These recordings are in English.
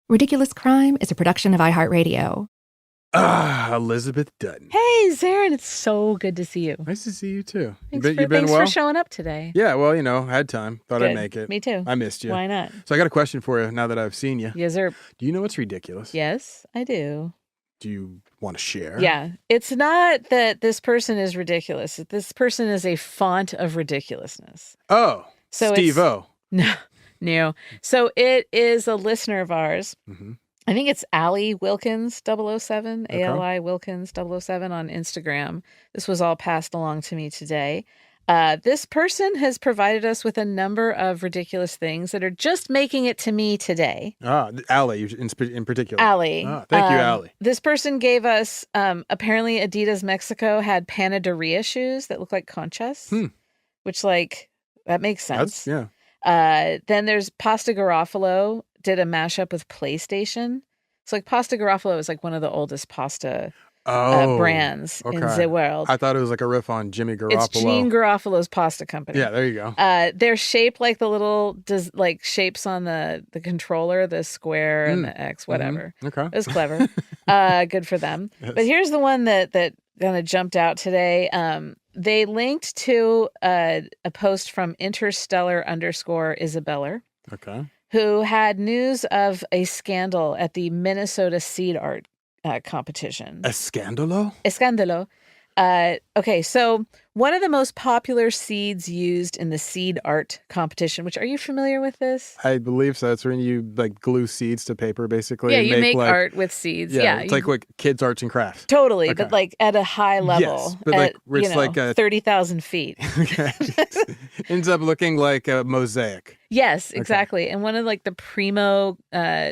Ridiculous Crime is a production of iHeartRadio. Elizabeth Dutton. Hey, Zaron, it's so good to see you. Nice to see you too. Thanks You've been well? for showing up today. Yeah, well, had time. Thought Good. I'd make it. Me too. I missed you. Why not? So I got a question for you now that I've seen you. Yes, sir. Do you know what's ridiculous? Yes, I do. Do you want to share? Yeah. It's not that this person is ridiculous. This person is a font of ridiculousness. Oh, so Steve-O. No. So it is a listener of ours. Mm-hmm. I think it's Ali Wilkins 007, Okay. ALI Wilkins 007 on Instagram. This was all passed along to me today. This person has provided us with a number of ridiculous things that are just making it to me today. Ali in particular. Ali. Thank you, Ali. This person gave us, apparently Adidas Mexico had panaderia shoes that look like conchas, which that makes sense. Then there's Pasta Garofalo did a mashup with PlayStation. So Pasta Garofalo is one of the oldest pasta brands in the world. I thought it was a riff on Jimmy Garofalo. It's Gene Garofalo's pasta company. Yeah, there you go. They're shaped like the little shapes on the controller, the square and the X, whatever. Mm-hmm. Okay. It was clever. Good for them. Yes. But here's the one that kind of jumped out today. They linked to a post from Interstellar_Isabeller. Okay. Who had news of a scandal at the Minnesota seed art competition. Escandalo? Escandalo. Okay, so one of the most popular seeds used in the seed art competition, which, are you familiar with this? I believe so. It's when you glue seeds to paper, basically. Yeah, and you make art with seeds. Yeah, it's like kids' arts and crafts. Totally, Okay. but at a high level. Yes, but it's 30,000 feet. Ends up looking like a mosaic. Yes, exactly. Okay. And one of the primo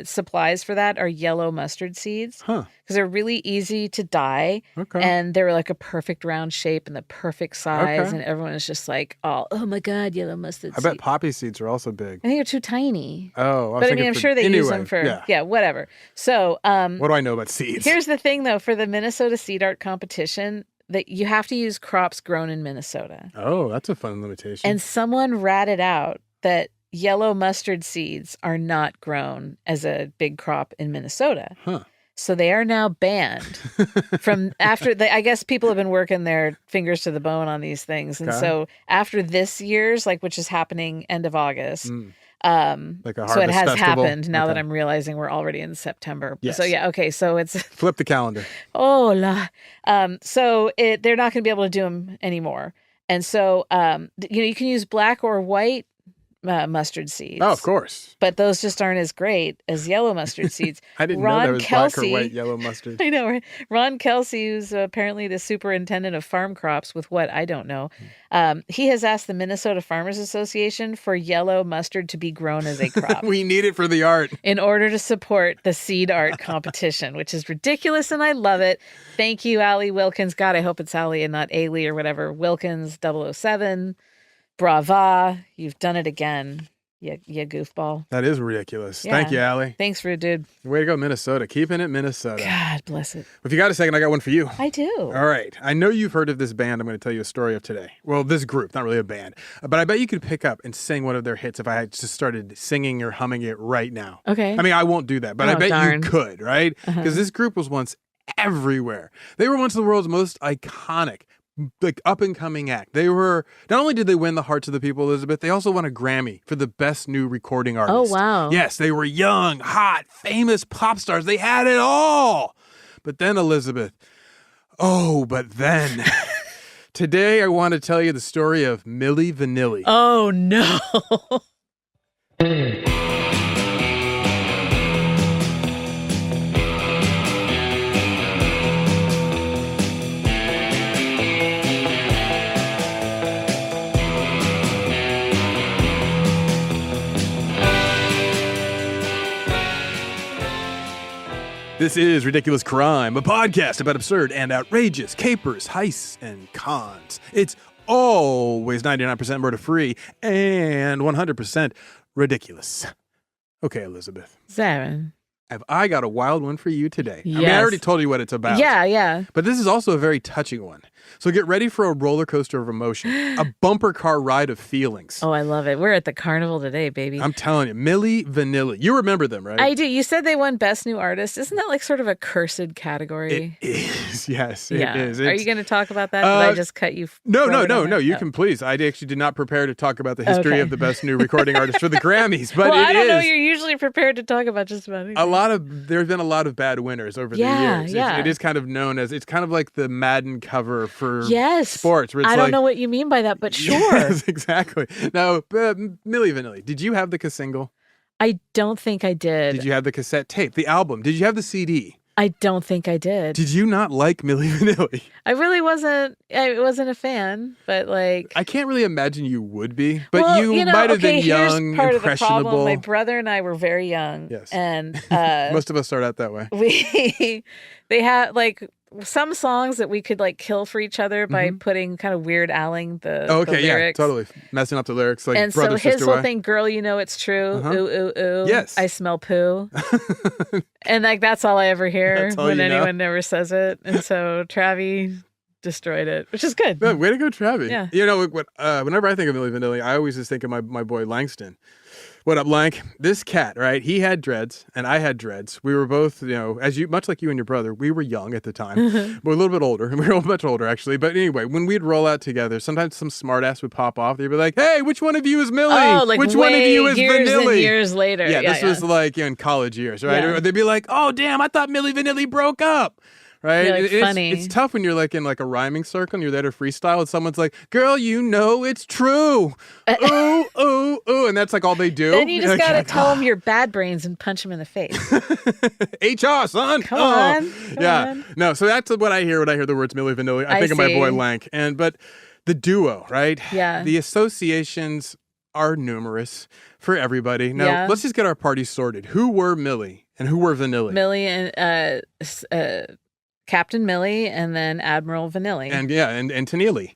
supplies for that are yellow mustard seeds. Huh. Because they're really easy to dye. Okay. And they're a perfect round shape and the perfect size. Okay. And everyone is just oh my God, yellow mustard seeds. I bet poppy seeds are also big. I think they're too tiny. Oh, but I'm sure they use them for, whatever. So, what do I know about seeds? Here's the thing, though, for the Minnesota seed art competition, that you have to use crops grown in Minnesota. Oh, that's a fun limitation. And someone ratted out that yellow mustard seeds are not grown as a big crop in Minnesota. Huh. So they are now banned from after I guess people have been working their fingers to the bone on these things. And so after this year's, which is happening end of August, like a harvest so it has festival. happened now that I'm realizing we're already in September. Yes. So so it's flip the calendar. Oh la. So they're not going to be able to do them anymore. And so you can use black or white mustard seeds. Oh, of course. But those just aren't as great as yellow mustard seeds. I didn't know there was black or white yellow mustard. I know. Right? Ron Kelsey, who's apparently the superintendent of farm crops with what I don't know, he has asked the Minnesota Farmers Association for yellow mustard to be grown as a crop. We need it for the art. In order to support the seed art competition, which is ridiculous, and I love it. Thank you, Ali Wilkins. God, I hope it's Ali and not Ailey or whatever. Wilkins 007. Brava, you've done it again, you goofball. That is ridiculous. Yeah. Thank you, Allie. Thanks for it, dude. Way to go, Minnesota. Keeping it Minnesota. God bless it. If you got a second, I got one for you. I do. All right. I know you've heard of this band I'm going to tell you a story of today. Well, this group, not really a band. But I bet you could pick up and sing one of their hits if I had just started singing or humming it right now. Okay. I mean, I won't do that, but I bet you could, right? Because this group was once everywhere. They were once the world's most iconic, up-and-coming act. They were, not only did they win the hearts of the people, Elizabeth, they also won a Grammy for the best new recording artist. Oh, wow. Yes, they were young, hot, famous pop stars. They had it all. But then, Elizabeth, today I want to tell you the story of Milli Vanilli. Oh, no. This is Ridiculous Crime, a podcast about absurd and outrageous capers, heists, and cons. It's always 99% murder-free and 100% ridiculous. Okay, Elizabeth. Zaron. Have I got a wild one for you today? Yes. I mean, I already told you what it's about. Yeah. But this is also a very touching one So get ready for a roller coaster of emotion, a bumper car ride of feelings. Oh, I love it. We're at the carnival today, baby. I'm telling you, Milli Vanilli. You remember them, right? I do. You said they won Best New Artist. Isn't that like sort of a cursed category? It is. Yes, it yeah. is. Are you going to talk about that? Did I just cut you? No. You can please. I actually did not prepare to talk about the history of the Best New Recording Artist for the Grammys, but I don't know. You're usually prepared to talk about just about anything. There's been a lot of bad winners over the years. Yeah. It is kind of known as, it's kind of like the Madden cover for sports. Where it's I don't know what you mean by that, but sure. Yes, exactly. Now, Milli Vanilli, did you have the single? I don't think I did. Did you have the cassette tape, the album? Did you have the CD? I don't think I did. Did you not like Milli Vanilli? I really wasn't. I wasn't a fan, but like I can't really imagine you would be. But you might have been young, part impressionable. Of the problem. My brother and I were very young. Yes, and most of us start out that way. They had like some songs that we could like kill for each other by putting kind of weird alling the lyrics. Yeah, totally messing up the lyrics. Like and brother, so his sister whole way. thing, girl, you know it's true. Ooh, ooh, ooh. Yes, I smell poo. And like that's all I ever hear when anyone never says it. And so Travi destroyed it, which is good. Yeah, way to go, Travi. Yeah. You know, whenever I think of Milli Vanilli, I always just think of my boy Langston. What up, Lank? This cat, right? He had dreads, and I had dreads. We were both, much like you and your brother, we were young at the time. We're a little bit older, and we were much older, actually. But anyway, when we'd roll out together, sometimes some smartass would pop off. They'd be like, hey, which one of you is Milli? Oh, like which one of you is years Vanilli? And years later. Yeah, this was like in college years, right? Yeah. Or they'd be like, oh, damn, I thought Milli Vanilli broke up. Right? Like, funny. It's tough when you're like in like a rhyming circle and you're there to freestyle and someone's like, girl, you know it's true. Ooh, ooh, ooh. And that's like all they do. Then you just got to tell them you're bad brains and punch them in the face. HR, son. Come on. No, so that's what I hear when I hear the words Milli Vanilli. I think of my boy Lank. But the duo, right? Yeah. The associations are numerous for everybody. Now, let's just get our party sorted. Who were Milli and who were Vanilli? Milli and Captain Milli and then Admiral Vanilli. And Tennille.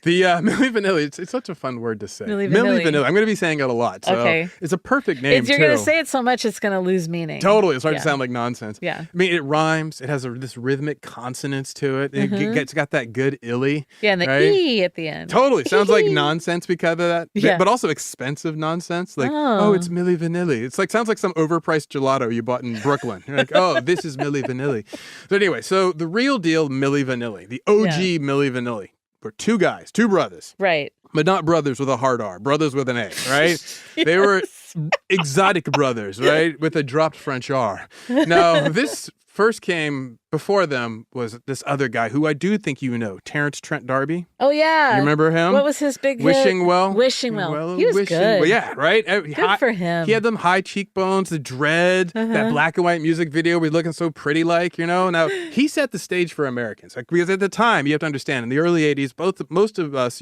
The Milli Vanilli, it's such a fun word to say. Milli Vanilli. I'm going to be saying it a lot. So it's a perfect name, You're going to say it so much, it's going to lose meaning. Totally. It's starting to sound like nonsense. Yeah. I mean, it rhymes. It has this rhythmic consonance to it. It's got that good illy. Yeah, and the E at the end. Totally. Sounds like nonsense because of that. Yeah. But also expensive nonsense. Like, it's Milli Vanilli. It's like, sounds like some overpriced gelato you bought in Brooklyn. You're like, oh, this is Milli Vanilli. So anyway, the real deal Milli Vanilli, the OG Milli Vanilli, were two guys, two brothers. Right. But not brothers with a hard R, brothers with an A, right? They were exotic brothers, right? With a dropped French R. Now, this first came before them was this other guy who I do think you know, Terrence Trent D'Arby. Oh, yeah. You remember him? What was his big hit? Wishing Well. Wishing Well. He was good. Well, yeah, right? Good for him. He had them high cheekbones, the dread, that black and white music video was looking so pretty like, Now, he set the stage for Americans. Like, because at the time, you have to understand, in the early 80s, most of us,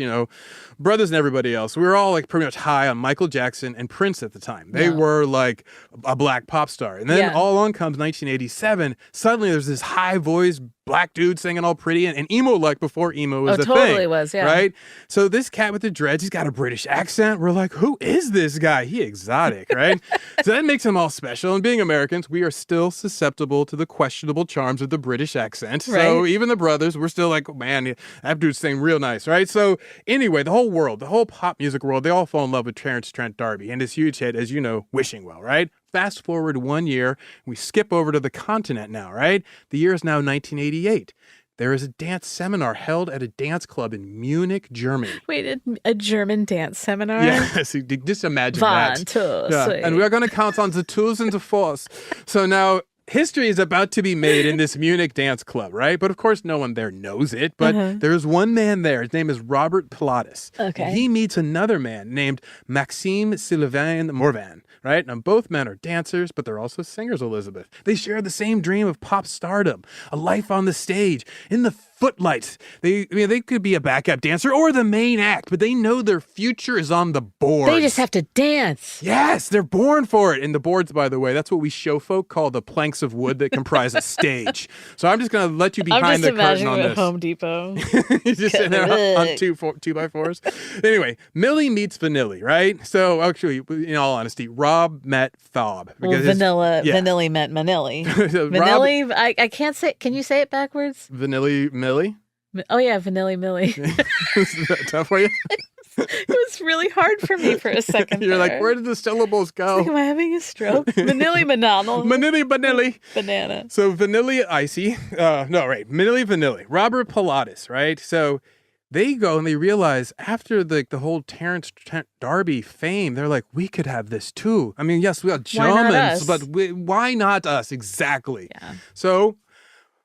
brothers and everybody else, we were all like pretty much high on Michael Jackson and Prince at the time. They were like a black pop star. And then all along comes 1987. Suddenly there's this high voice black dude singing all pretty and emo-like before emo was a thing. Totally was, yeah. Right? So this cat with the dreads, he's got a British accent. We're like, who is this guy? He exotic, right? So that makes him all special. And being Americans, we are still susceptible to the questionable charms of the British accent. Right. So even the brothers, we're still like, oh, man, that dude's singing real nice, right? So anyway, the whole world, the whole pop music world, they all fall in love with Terrence Trent D'Arby and his huge hit, as you know, Wishing Well, right? Fast forward 1 year, we skip over to the continent now, right? The year is now 1988. There is a dance seminar held at a dance club in Munich, Germany. Wait, a German dance seminar? Yes, just imagine that. 1, 2, 3. And we are going to count on the twos and the fours. So now history is about to be made in this Munich dance club, right? But of course, no one there knows it. But there's one man there. His name is Robert Pilatus. Okay. He meets another man named Maxime Sylvain Morvan, right? Now, both men are dancers, but they're also singers, Elizabeth. They share the same dream of pop stardom, a life on the stage, in the footlights. They could be a backup dancer or the main act, but they know their future is on the boards. They just have to dance. Yes, they're born for it. And the boards, by the way, that's what we show folk call the planks of wood that comprise a stage. So I'm just going to let you behind the curtain on this. At Home Depot. He's just sitting there on 2x4s. Anyway, Milli meets Vanilli, right? So actually, in all honesty, Rob met Fob. Vanilli met Manilli. Vanilli, I can't say, can you say it backwards? Vanilli, Milli? Oh, yeah, Vanilli Milli. Is that tough for you? It was really hard for me for a second. You're like, where did the syllables go? Like, am I having a stroke? Vanilli banana. Vanilli. Banana. So Vanilli Icy. Milli Vanilli. Robert Pilatus, right? So they go and they realize after the whole Terrence D'Arby fame, they're like, we could have this too. I mean, yes, we got Germans, but why not us? Exactly. Yeah. So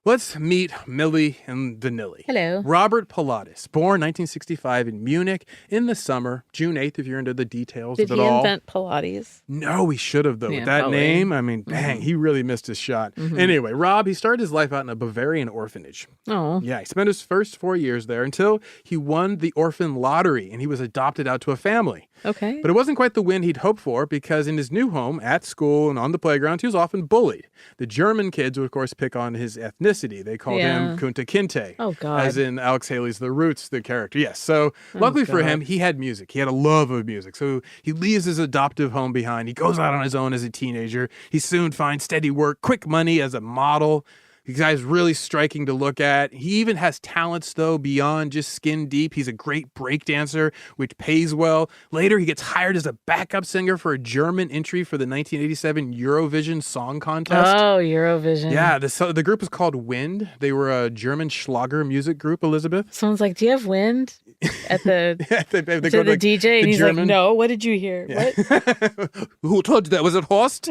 let's meet Milli and Vanilli. Hello. Robert Pilatus, born 1965 in Munich in the summer, June 8th, if you're into the details of it all. Did he invent Pilates? No, he should have, though. Yeah, With that probably. name, I mean, bang, he really missed his shot. Mm-hmm. Anyway, Rob, he started his life out in a Bavarian orphanage. Oh. Yeah, he spent his first 4 years there until he won the orphan lottery and he was adopted out to a family. Okay. But it wasn't quite the win he'd hoped for because in his new home, at school and on the playground, he was often bullied. The German kids would, of course, pick on his ethnicity. They called him Kunta Kinte. Oh, God. As in Alex Haley's The Roots, the character. Yes. So luckily for him, he had music. He had a love of music. So he leaves his adoptive home behind. He goes out on his own as a teenager. He soon finds steady work, quick money as a model. The guy's really striking to look at. He even has talents, though, beyond just skin deep. He's a great break dancer, which pays well. Later, he gets hired as a backup singer for a German entry for the 1987 Eurovision Song Contest. Oh, Eurovision. Yeah, the group was called Wind. They were a German Schlager music group, Elizabeth. Someone's like, do you have wind? At the, they to go the like, DJ, and he's German. like, no, what did you hear? Yeah. What? Who told you that? Was it Horst?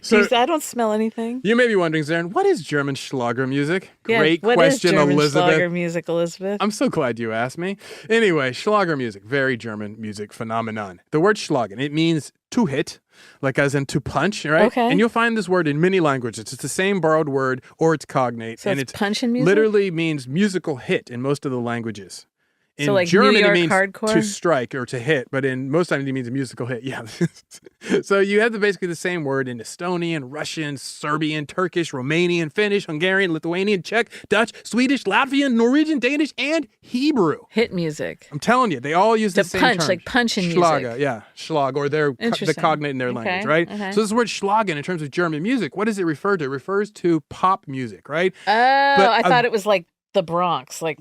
So, I don't smell anything. You may be wondering, Zaron, what is German Schlager music? Yeah, Great what question, is German Elizabeth. Schlager music, Elizabeth? I'm so glad you asked me. Anyway, Schlager music, very German music phenomenon. The word Schlagen, it means to hit, like as in to punch, right? Okay. And you'll find this word in many languages. It's the same borrowed word or it's cognate. So and it's punching music? Literally means musical hit in most of the languages. In so like German, New York it means hardcore? to strike or to hit, but in most times it means a musical hit. Yeah. So you have basically the same word in Estonian, Russian, Serbian, Turkish, Romanian, Finnish, Hungarian, Lithuanian, Czech, Dutch, Swedish, Latvian, Norwegian, Danish, and Hebrew. Hit music. I'm telling you, they all use the same punch, term. like punching Schlager, music. yeah. Schlag, or the cognate in their language, right? Okay. So this word Schlagen, in terms of German music, what does it refer to? It refers to pop music, right? Oh, I thought it was like the Bronx, like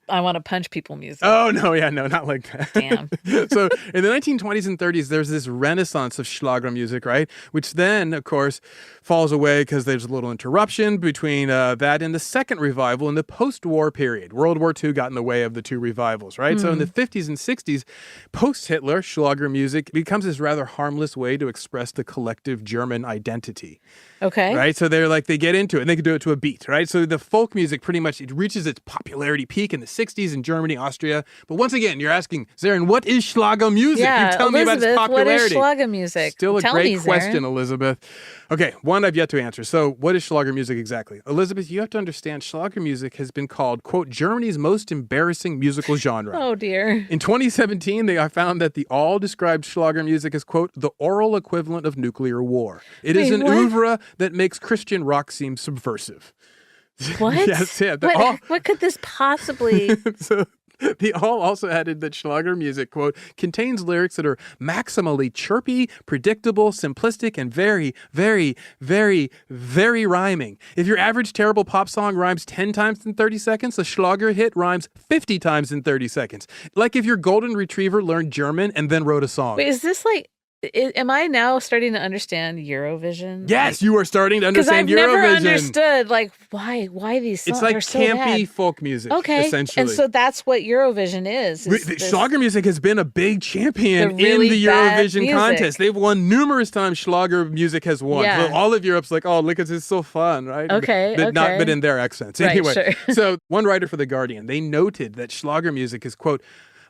I want to punch people music. Oh, no, not like that. Damn. So in the 1920s and 30s, there's this renaissance of Schlager music, right? Which then, of course, falls away because there's a little interruption between that and the second revival in the post-war period. World War II got in the way of the two revivals, right? So in the 50s and 60s, post-Hitler, Schlager music becomes this rather harmless way to express the collective German identity. Okay. Right? So they get into it and they can do it to a beat, right? So the folk music pretty much, it reaches its popularity peak in the 60s in Germany, Austria. But once again, you're asking, Zaron, what is Schlager music? Yeah, you tell me about its popularity. What is Schlager music? Still a great question, Zaron. Elizabeth. Okay, one I've yet to answer. So what is Schlager music exactly? Elizabeth, you have to understand Schlager music has been called, quote, Germany's most embarrassing musical genre. Oh, dear. In 2017, I found that the all described Schlager music as, quote, the oral equivalent of nuclear war. It is an oeuvre that makes Christian rock seem subversive. What? Yes, yeah. What could this possibly... So the all also added that Schlager music, quote, contains lyrics that are maximally chirpy, predictable, simplistic, and very, very, very, very rhyming. If your average terrible pop song rhymes 10 times in 30 seconds, a Schlager hit rhymes 50 times in 30 seconds. Like if your golden retriever learned German and then wrote a song. Wait, is this like... Am I now starting to understand Eurovision? Yes, you are starting to understand Eurovision. Because I've never understood, like, why these songs are so bad. It's like campy folk music, essentially. And so that's what Eurovision is. Schlager music has been a big champion in the Eurovision contest. They've won numerous times. Schlager music has won. Yeah. So all of Europe's like, oh, look, it's so fun, right? Okay, But in their accents. Right, Anyway, sure. So one writer for The Guardian, they noted that Schlager music is, quote,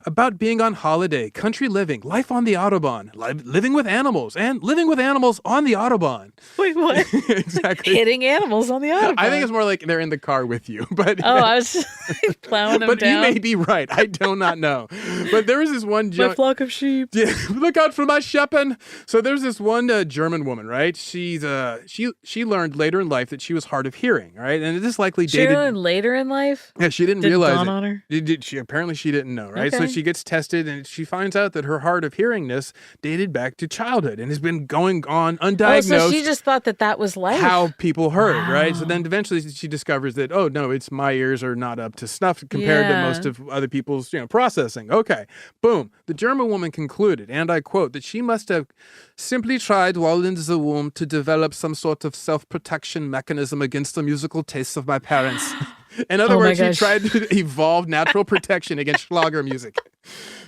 about being on holiday, country living, life on the Autobahn, living with animals, and living with animals on the Autobahn. Wait, what? Exactly. Hitting animals on the Autobahn. I think it's more like they're in the car with you. But I was just plowing them but down. But you may be right. I do not know. But there was this one... My flock of sheep. Yeah, look out for my shepherd. So there's this one German woman, right? She learned later in life that she was hard of hearing, right? And this likely dated... She learned later in life? Yeah, she didn't realize dawn it. on her? Apparently she didn't know, right? Okay. So she gets tested and she finds out that her hard of hearingness dated back to childhood and has been going on undiagnosed. Oh, so she just thought that was life. How people heard, right? So then eventually she discovers that, oh, no, it's my ears are not up to snuff compared to most of other people's processing. Okay, boom. The German woman concluded, and I quote, that she must have simply tried while in the womb to develop some sort of self-protection mechanism against the musical tastes of my parents. In other words, she tried to evolve natural protection against Schlager music.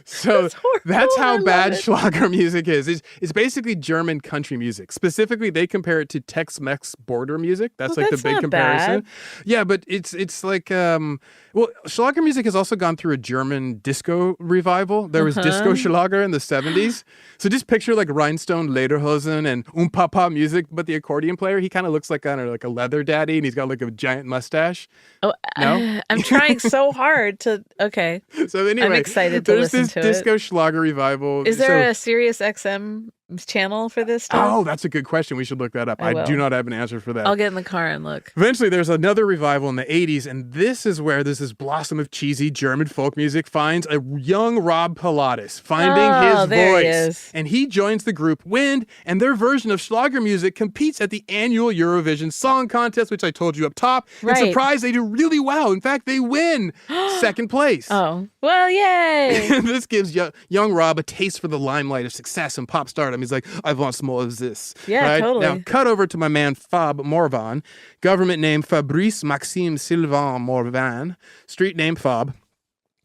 So that's how bad Schlager music is. It's basically German country music. Specifically, they compare it to Tex-Mex border music. That's the big comparison. Bad. Yeah, but it's like, Schlager music has also gone through a German disco revival. There was disco Schlager in the 70s. So just picture like Rhinestone Lederhosen and Papa music, but the accordion player, he kind of looks like, I don't know, like a leather daddy, and he's got like a giant mustache. Oh, no? I'm trying so hard to, okay. So anyway, I'm excited to listen to it. There's this disco Schlager revival. Is there a Sirius XM channel for this stuff? Oh, that's a good question. We should look that up. I do not have an answer for that. I'll get in the car and look. Eventually, there's another revival in the 80s, and this is where this blossom of cheesy German folk music finds a young Rob Pilatus finding his voice. He is. And he joins the group Wind, and their version of Schlager music competes at the annual Eurovision Song Contest, which I told you up top. Right. And surprise, they do really well. In fact, they win second place. Oh, well, yay. This gives young Rob a taste for the limelight of success and pop stardom. He's like, I want more of this. Yeah, right? totally. Now, cut over to my man Fab Morvan, government name Fabrice Maxime Sylvain Morvan, street name Fab.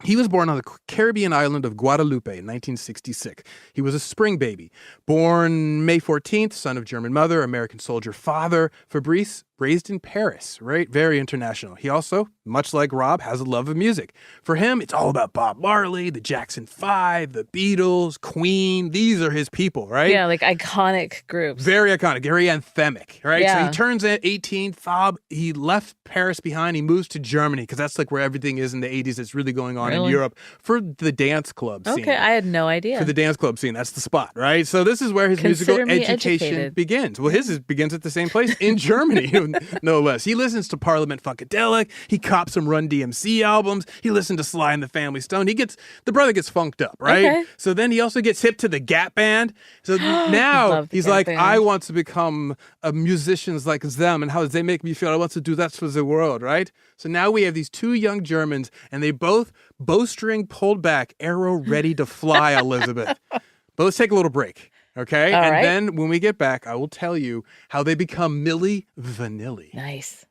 He was born on the Caribbean island of Guadeloupe in 1966. He was a spring baby. Born May 14th, son of German mother, American soldier father. Fabrice, raised in Paris, right? Very international. He also, much like Rob, has a love of music. For him, it's all about Bob Marley, the Jackson 5, the Beatles, Queen. These are his people, right? Yeah, like iconic groups. Very iconic, very anthemic, right? Yeah. So he turns 18, Fab, he left Paris behind. He moves to Germany because that's like where everything is in the 80s that's really going on in Europe for the dance club scene. Okay, I had no idea. For the dance club scene, that's the spot, right? So this is where his musical education begins. Well, his begins at the same place in Germany, no less. He listens to Parliament Funkadelic. He cops some Run DMC albums. He listened to Sly and the Family Stone. The brother gets funked up, right? Okay. So then he also gets hip to the Gap Band. So now he's like, I want to become a musician like them, and how does they make me feel? I want to do that for the world, right? So now we have these two young Germans, and they both bowstring pulled back, arrow ready to fly, Elizabeth. But let's take a little break. Okay? All and right. then when we get back, I will tell you how they become Milli Vanilli. Nice.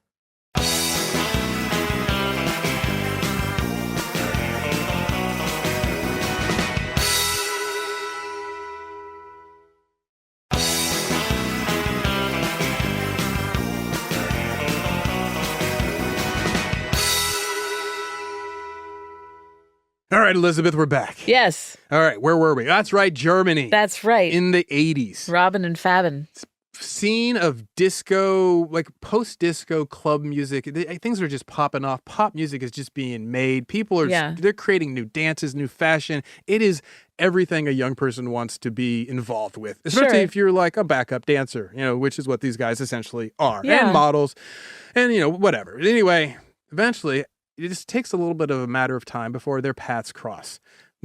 All right, Elizabeth, we're back. Yes. All right, where were we? That's right, Germany. That's right. In the 80s. Robin and Fabin. Scene of disco, like post-disco club music. Things are just popping off. Pop music is just being made. People are, they're creating new dances, new fashion. It is everything a young person wants to be involved with, especially if you're like a backup dancer, which is what these guys essentially are. Yeah. And models and, whatever. Anyway, eventually, it just takes a little bit of a matter of time before their paths cross.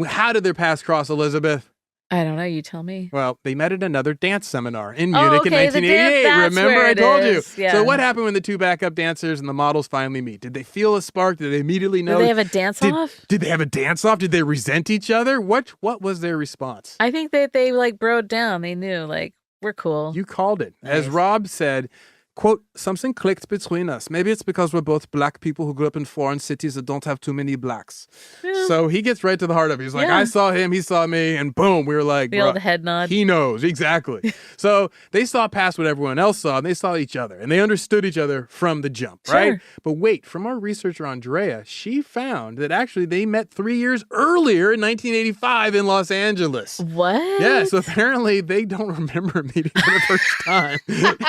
How did their paths cross, Elizabeth? I don't know. You tell me. Well, they met at another dance seminar in Munich in 1988. Remember, I told you. Yeah. So what happened when the two backup dancers and the models finally meet? Did they feel a spark? Did they immediately know? Did they have a dance-off? Did they have a dance-off? Did they resent each other? What was their response? I think that they like broed down. They knew, like, we're cool. You called it. Nice. As Rob said, quote, something clicked between us. Maybe it's because we're both black people who grew up in foreign cities that don't have too many blacks. Yeah. So he gets right to the heart of it. He's like, I saw him, he saw me, and boom, we were like, the old head nod. He knows, exactly. So they saw past what everyone else saw, and they saw each other, and they understood each other from the jump, right? But wait, from our researcher Andrea, she found that actually they met 3 years earlier in 1985 in Los Angeles. What? Yeah, so apparently they don't remember meeting for the first time.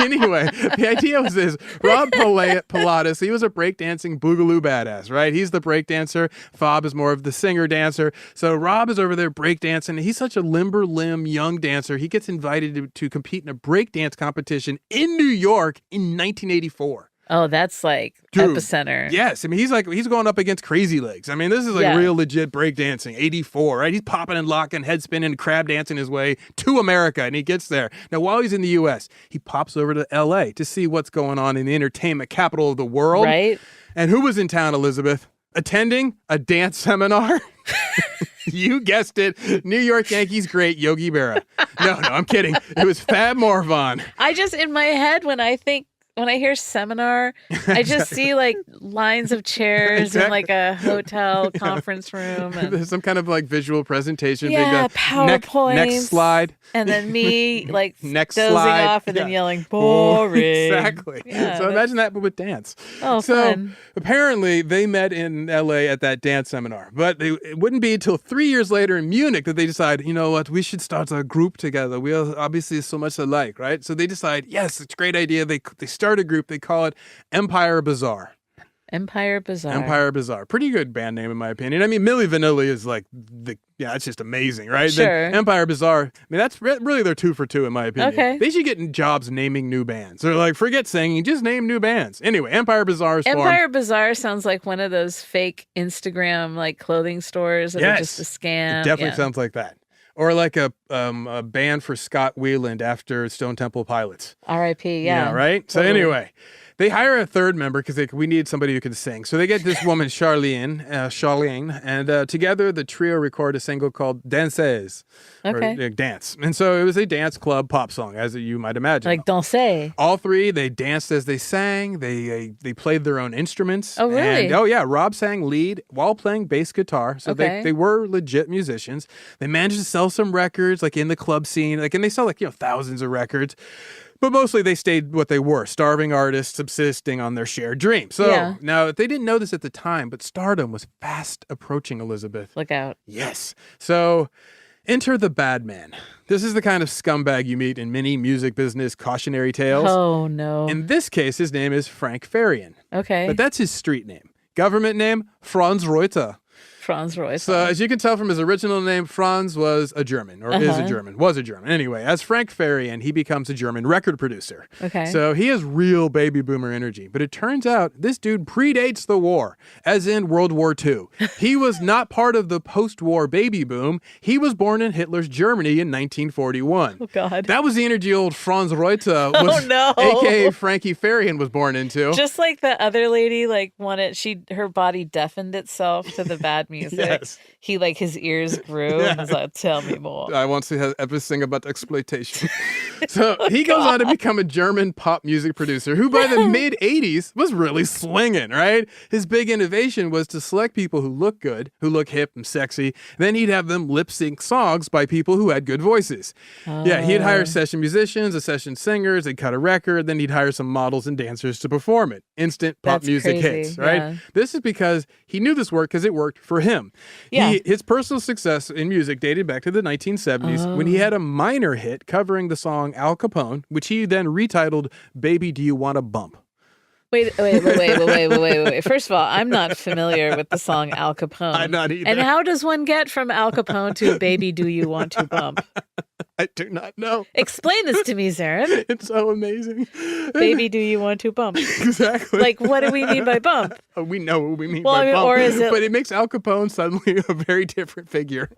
Anyway, the idea was this. Rob Pilatus, he was a breakdancing boogaloo badass, right? He's the breakdancer. Fab is more of the singer-dancer. So Rob is over there breakdancing. He's such a limber-limb young dancer. He gets invited to compete in a breakdance competition in New York in 1984. Oh, that's like epicenter. Yes. I mean, he's going up against Crazy Legs. I mean, this is like real legit breakdancing, 84, right? He's popping and locking, head spinning, crab dancing his way to America, and he gets there. Now, while he's in the U.S., he pops over to L.A. to see what's going on in the entertainment capital of the world. Right. And who was in town, Elizabeth? Attending a dance seminar? You guessed it. New York Yankees great Yogi Berra. No, I'm kidding. It was Fab Morvan. I just, in my head, when I hear seminar, I just see like lines of chairs in like a hotel conference room. And there's some kind of like visual presentation. Yeah, PowerPoint. Next slide. And then me like next dozing slide. off and then yelling, boring. Exactly. Yeah, so imagine that, but with dance. Oh, so fun. Apparently they met in LA at that dance seminar, but it wouldn't be until 3 years later in Munich that they decide, you know what, we should start a group together. We are obviously so much alike, right? So they decide, yes, it's a great idea. They start a group. They call it Empire Bazaar. Empire Bazaar. Pretty good band name, in my opinion. I mean, Milli Vanilli is like it's just amazing, right? Sure. Then Empire Bazaar, I mean, that's really their 2 for 2, in my opinion. Okay. They should get jobs naming new bands. They're like, forget singing, just name new bands. Anyway, Empire Bazaar is formed. Empire Bazaar sounds like one of those fake Instagram like clothing stores that are just a scam. It definitely sounds like that. Or like a band for Scott Weiland after Stone Temple Pilots. R.I.P., yeah. Yeah, right? Totally. So anyway, they hire a third member because we need somebody who can sing. So they get this woman, Charlene, and together the trio record a single called Danses, or Dance. And so it was a dance club pop song, as you might imagine. Like Danser. All three, they danced as they sang. They played their own instruments. Oh, really? And, Rob sang lead while playing bass guitar. So they were legit musicians. They managed to sell some records, like in the club scene, and they sell thousands of records. But mostly they stayed what they were, starving artists subsisting on their shared dream. So now they didn't know this at the time, but stardom was fast approaching, Elizabeth. Look out. Yes. So enter the bad man. This is the kind of scumbag you meet in many music business cautionary tales. Oh, no. In this case, his name is Frank Farian. Okay. But that's his street name. Government name, Franz Reuter. Franz Reuter. So as you can tell from his original name, Franz was a German, or was a German. Anyway, as Frank Farian, he becomes a German record producer. Okay. So he has real baby boomer energy. But it turns out this dude predates the war, as in World War II. He was not part of the post-war baby boom. He was born in Hitler's Germany in 1941. Oh, God. That was the energy old Franz Reuter was, a.k.a. Frankie Farian, was born into. Just like the other lady, her body deafened itself to the bad music. Yes. He his ears grew and was like, tell me more. I want to have everything about exploitation. So he goes on to become a German pop music producer who by the mid 80s was really slinging, right? His big innovation was to select people who look good, who look hip and sexy. Then he'd have them lip sync songs by people who had good voices. Yeah, he'd hire session musicians, session singers, they'd cut a record, then he'd hire some models and dancers to perform it. Instant pop music hits, right? Yeah. This is because he knew this worked because it worked for him. Yeah. His personal success in music dated back to the 1970s when he had a minor hit covering the song Al Capone, which he then retitled Baby Do You Want a Bump? Wait. First of all, I'm not familiar with the song Al Capone. I'm not either. And how does one get from Al Capone to Baby Do You Want to Bump? I do not know. Explain this to me, Zaron. It's so amazing. Baby, do you want to bump? Exactly. What do we mean by bump? We know what we mean by bump. Or is it... But it makes Al Capone suddenly a very different figure.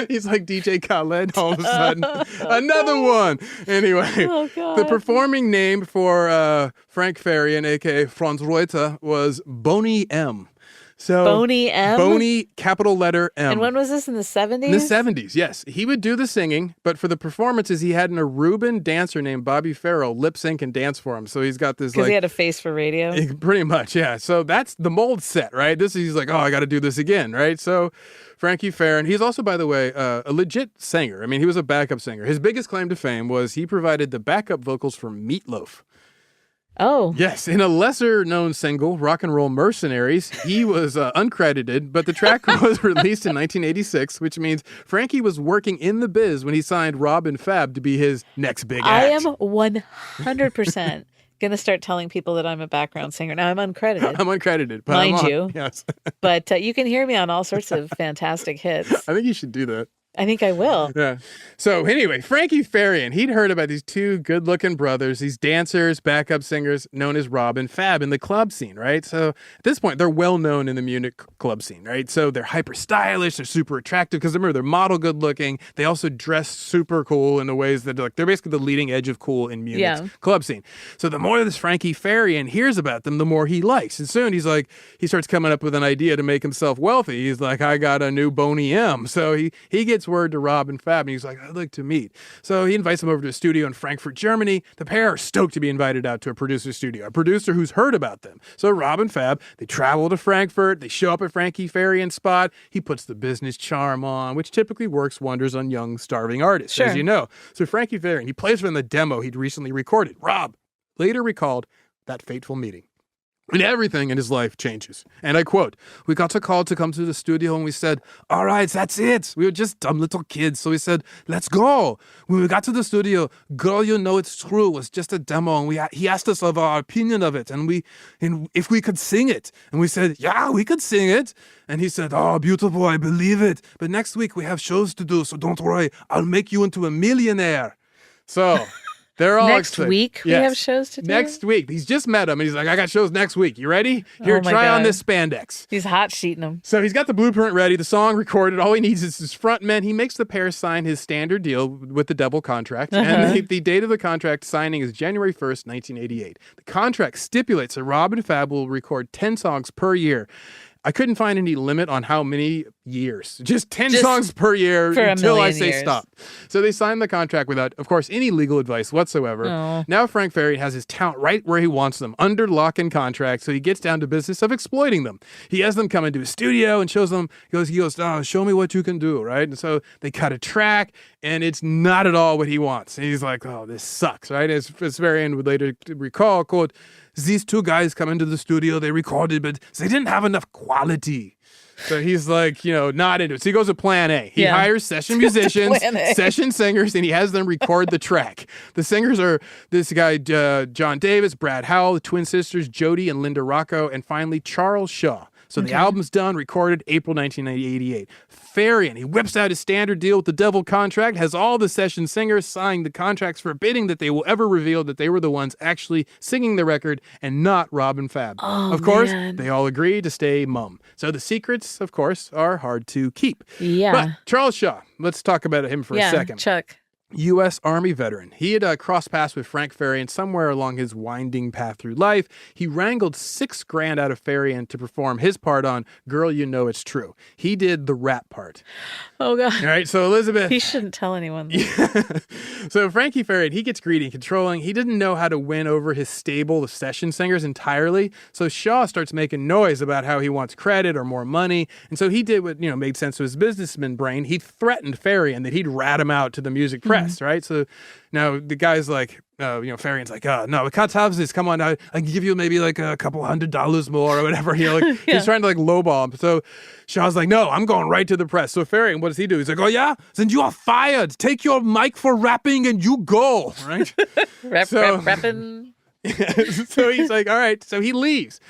He's like DJ Khaled all of a sudden. Another one. Anyway, the performing name for Frank Farian, a.k.a. Franz Reuter, was Boney M. So Boney M? Boney, capital letter M. And when was this, in the 70s? In the 70s, yes. He would do the singing, but for the performances, he had an Aruban dancer named Bobby Farrell lip sync and dance for him. So he's got this because he had a face for radio? Pretty much, yeah. So that's the mold set, right? He's like, I got to do this again, right? So Frankie Farian, he's also, by the way, a legit singer. I mean, he was a backup singer. His biggest claim to fame was he provided the backup vocals for Meatloaf. Oh. Yes, in a lesser-known single, Rock and Roll Mercenaries, he was uncredited, but the track was released in 1986, which means Frankie was working in the biz when he signed Rob and Fab to be his next big act. I am 100% going to start telling people that I'm a background singer. Now, I'm uncredited. I'm uncredited. Mind you. Yes. But you can hear me on all sorts of fantastic hits. I think you should do that. I think I will. Yeah. So anyway, Frankie Farian, he'd heard about these two good-looking brothers, these dancers, backup singers known as Rob and Fab in the club scene, right? So at this point, they're well-known in the Munich club scene, right? So they're hyper-stylish, they're super attractive, because remember, they're model good-looking. They also dress super cool in the ways that they're basically the leading edge of cool in Munich's club scene. So the more this Frankie Farian hears about them, the more he likes. And soon he starts coming up with an idea to make himself wealthy. He's like, I got a new Boney M. So he gets word to Rob and Fab, and he's like, I'd like to meet. So he invites them over to a studio in Frankfurt, Germany. The pair are stoked to be invited out to a producer's studio, a producer who's heard about them. So Rob and Fab, they travel to Frankfurt. They show up at Frankie Farian's spot. He puts the business charm on, which typically works wonders on young, starving artists, as you know. So Frankie Farian, he plays for them the demo he'd recently recorded. Rob later recalled that fateful meeting. And everything in his life changes. And I quote, we got a call to come to the studio and we said, all right, that's it. We were just dumb little kids. So we said, let's go. When we got to the studio, Girl, You Know It's True was just a demo. And he asked us of our opinion of it. And if we could sing it. And we said, yeah, we could sing it. And he said, oh, beautiful, I believe it. But next week we have shows to do. So don't worry, I'll make you into a millionaire. So... They're all next excited. Week we have shows to do? Next week. He's just met him, and he's like, I got shows next week. You ready? Here, try on this spandex. He's hot sheeting him. So he's got the blueprint ready, the song recorded. All he needs is his front men. He makes the pair sign his standard deal with the double contract. And the date of the contract signing is January 1st, 1988. The contract stipulates that Rob and Fab will record 10 songs per year. I couldn't find any limit on how many years. Just 10 songs per year until I say stop. So they signed the contract without, of course, any legal advice whatsoever. Oh. Now Frank Farian has his talent right where he wants them, under lock and contract, so he gets down to business of exploiting them. He has them come into his studio and shows them, he goes, oh, show me what you can do, right? And so they cut a track, and it's not at all what he wants. And he's like, oh, this sucks, right? As Farian would later recall, quote, these two guys come into the studio, they recorded, but they didn't have enough quality. So he's like, not into it. So he goes to plan A. He hires session musicians, session singers, and he has them record the track. The singers are this guy, John Davis, Brad Howell, the twin sisters, Jody and Linda Rocco, and finally Charles Shaw. So the album's done, recorded April 1988. Farian, he whips out his standard deal with the devil contract, has all the session singers sign the contracts forbidding that they will ever reveal that they were the ones actually singing the record and not Rob and Fab. Oh, of course, they all agree to stay mum. So the secrets, of course, are hard to keep. Yeah. But Charles Shaw, let's talk about him for a second. Chuck. U.S. Army veteran. He had crossed paths with Frank Farian somewhere along his winding path through life. He wrangled $6,000 out of Farian to perform his part on Girl, You Know It's True. He did the rap part. Oh, God. All right, so Elizabeth. He shouldn't tell anyone. So Frankie Farian, he gets greedy and controlling. He didn't know how to win over his stable of session singers entirely. So Shaw starts making noise about how he wants credit or more money. And so he did what, made sense to his businessman brain. He threatened Farian that he'd rat him out to the music press. Right? So now the guy's like, Farian's like, no, we can't have this. Come on, I can give you maybe like a couple $100 more or whatever. He's trying to like lowball him. So Shaw's like, no, I'm going right to the press. So Farian, what does he do? He's like, oh yeah? Then you are fired. Take your mic for rapping and you go. Right? Rapping. So he's like, all right. So he leaves.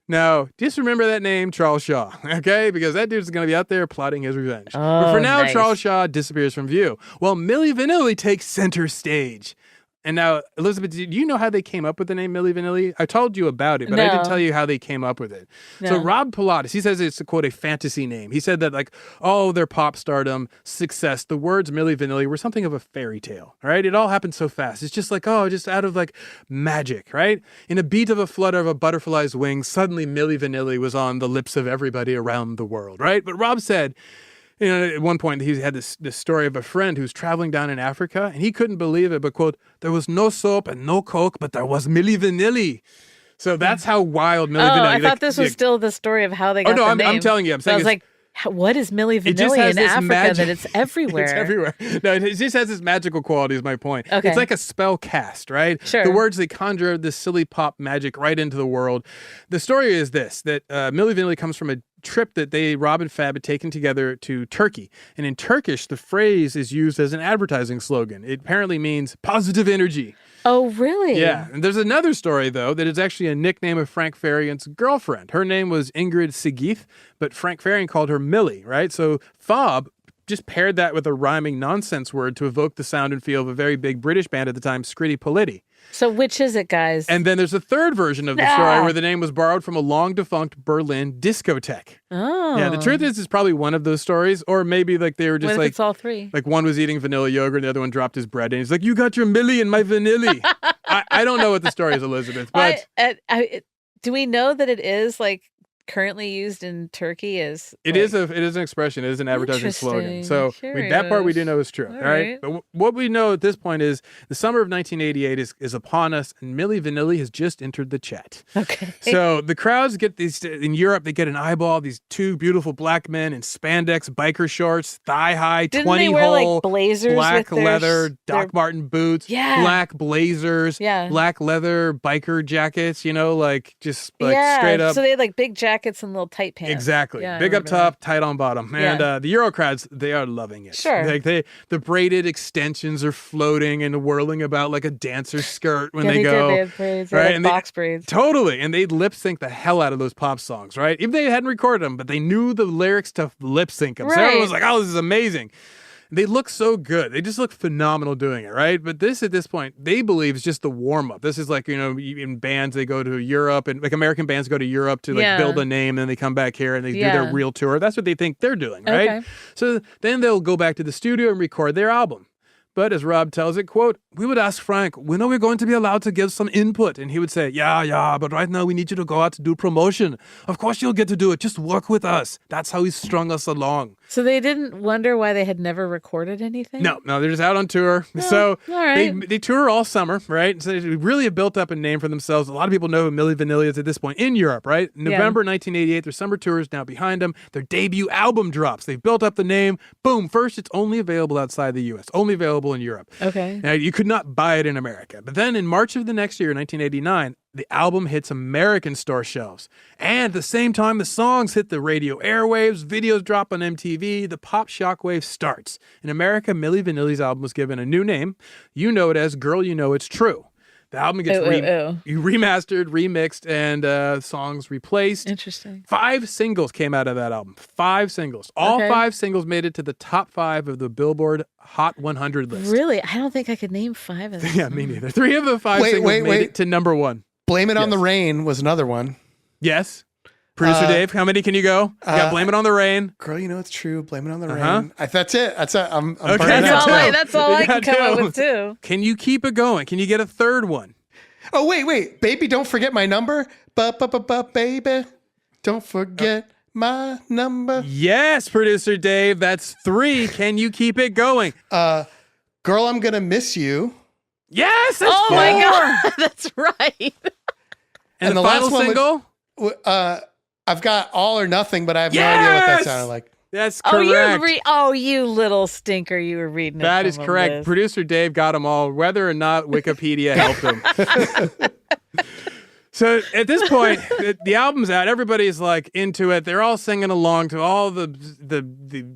Now, just remember that name, Charles Shaw, okay? Because that dude's going to be out there plotting his revenge. Oh, but for now, nice. Charles Shaw disappears from view. Well, Milli Vanilli takes center stage. And now, Elizabeth, do you know how they came up with the name Milli Vanilli? I told you about it, but I didn't tell you how they came up with it. No. So Rob Pilatus, he says it's, quote, a fantasy name. He said that, their pop stardom, success, the words Milli Vanilli were something of a fairy tale, right? It all happened so fast. It's just just out of, magic, right? In a beat of a flutter of a butterfly's wings, suddenly Milli Vanilli was on the lips of everybody around the world, right? But Rob said... at one point, he had this story of a friend who's traveling down in Africa, and he couldn't believe it, but, quote, there was no soap and no Coke, but there was Milli Vanilli. So that's how wild Milli Vanilli... I thought this was still the story of how they got the name. I'm telling you. I was like, what is Milli Vanilli in Africa that it's everywhere? It's everywhere. No, it just has this magical quality is my point. Okay. It's like a spell cast, right? Sure. The words, they conjure this silly pop magic right into the world. The story is this, that Milli Vanilli comes from a trip that Rob and Fab had taken together to Turkey. And in Turkish, the phrase is used as an advertising slogan. It apparently means positive energy. Oh, really? Yeah. And there's another story, though, that is actually a nickname of Frank Farian's girlfriend. Her name was Ingrid Sigith, but Frank Farian called her Millie, right? So Fab just paired that with a rhyming nonsense word to evoke the sound and feel of a very big British band at the time, Scritti Politti. So which is it, guys? And then there's a third version of the story where the name was borrowed from a long-defunct Berlin discotheque. Oh. Yeah, the truth is it's probably one of those stories, or maybe like they were just what if it's all three? Like one was eating vanilla yogurt and the other one dropped his bread and he's like, you got your Milli and my vanilli. I don't know what the story is, Elizabeth, but... do we know that it is like currently used in Turkey as it is an expression. It is an advertising slogan. So that part we do know is true. All right. But what we know at this point is the summer of 1988 is upon us, and Milli Vanilli has just entered the chat. Okay. So the crowds get these in Europe. They get an eyeball. These two beautiful black men in spandex biker shorts, thigh high, 20-hole, like blazers, black with leather, Doc Marten boots, black blazers, black leather biker jackets. You know, like just like straight up. So they had like big jackets and little tight pants. Exactly. Big up top, tight on bottom. And the Euro crowds, they are loving it. Sure. Like the braided extensions are floating and whirling about like a dancer's skirt when they go. They had braids. Right? They had box braids. Totally. And they'd lip sync the hell out of those pop songs, right? Even they hadn't recorded them, but they knew the lyrics to lip sync them. So everyone was like, oh, this is amazing. They look so good. They just look phenomenal doing it, right? But this, at this point, they believe is just the warm-up. This is like, you know, in bands, they go to Europe, and like American bands go to Europe to like build a name, and then they come back here and they do their real tour. That's what they think they're doing, right? Okay. So then they'll go back to the studio and record their album. But as Rob tells it, quote, we would ask Frank, when are we going to be allowed to give some input? And he would say, yeah, but right now we need you to go out to do promotion. Of course you'll get to do it. Just work with us. That's how he's strung us along. So they didn't wonder why they had never recorded anything? No, they're just out on tour. So they tour all summer, right? So they really have built up a name for themselves. A lot of people know who Milli Vanilli is at this point in Europe, right? November 1988, their summer tour is now behind them. Their debut album drops. They've built up the name. Boom. First, it's only available outside the U.S., only available in Europe. Okay. Now, you could not buy it in America. But then in March of the next year, 1989, the album hits American store shelves. And at the same time, the songs hit the radio airwaves, videos drop on MTV, the pop shockwave starts. In America, Milli Vanilli's album was given a new name. You know it as Girl, You Know It's True. The album gets remastered, remixed, and songs replaced. Interesting. 5 singles came out of that album. 5 singles. All 5 singles made it to the top 5 of the Billboard Hot 100 list. Really? I don't think I could name 5 of them. Yeah, me neither. 3 of the 5 singles made it to number 1. Blame It on the Rain was another one. Yes. Producer Dave, how many can you go? You got Blame It on the Rain. Girl, You Know It's True. Blame It on the Rain. That's it. I'm okay. That's all I can come up with too. Can you keep it going? Can you get a third one? Oh, wait. Baby, don't forget my number. Baby, don't forget my number. Yes, Producer Dave. That's 3. Can you keep it going? Girl, I'm Gonna Miss You. Yes, that's 4. My God. That's right. And the final single? I've got All or Nothing, but I have no idea what that sounded like. That's correct. You little stinker. You were reading it. That is correct. Producer Dave got them all, whether or not Wikipedia helped him. So at this point, the album's out. Everybody's like into it. They're all singing along to all the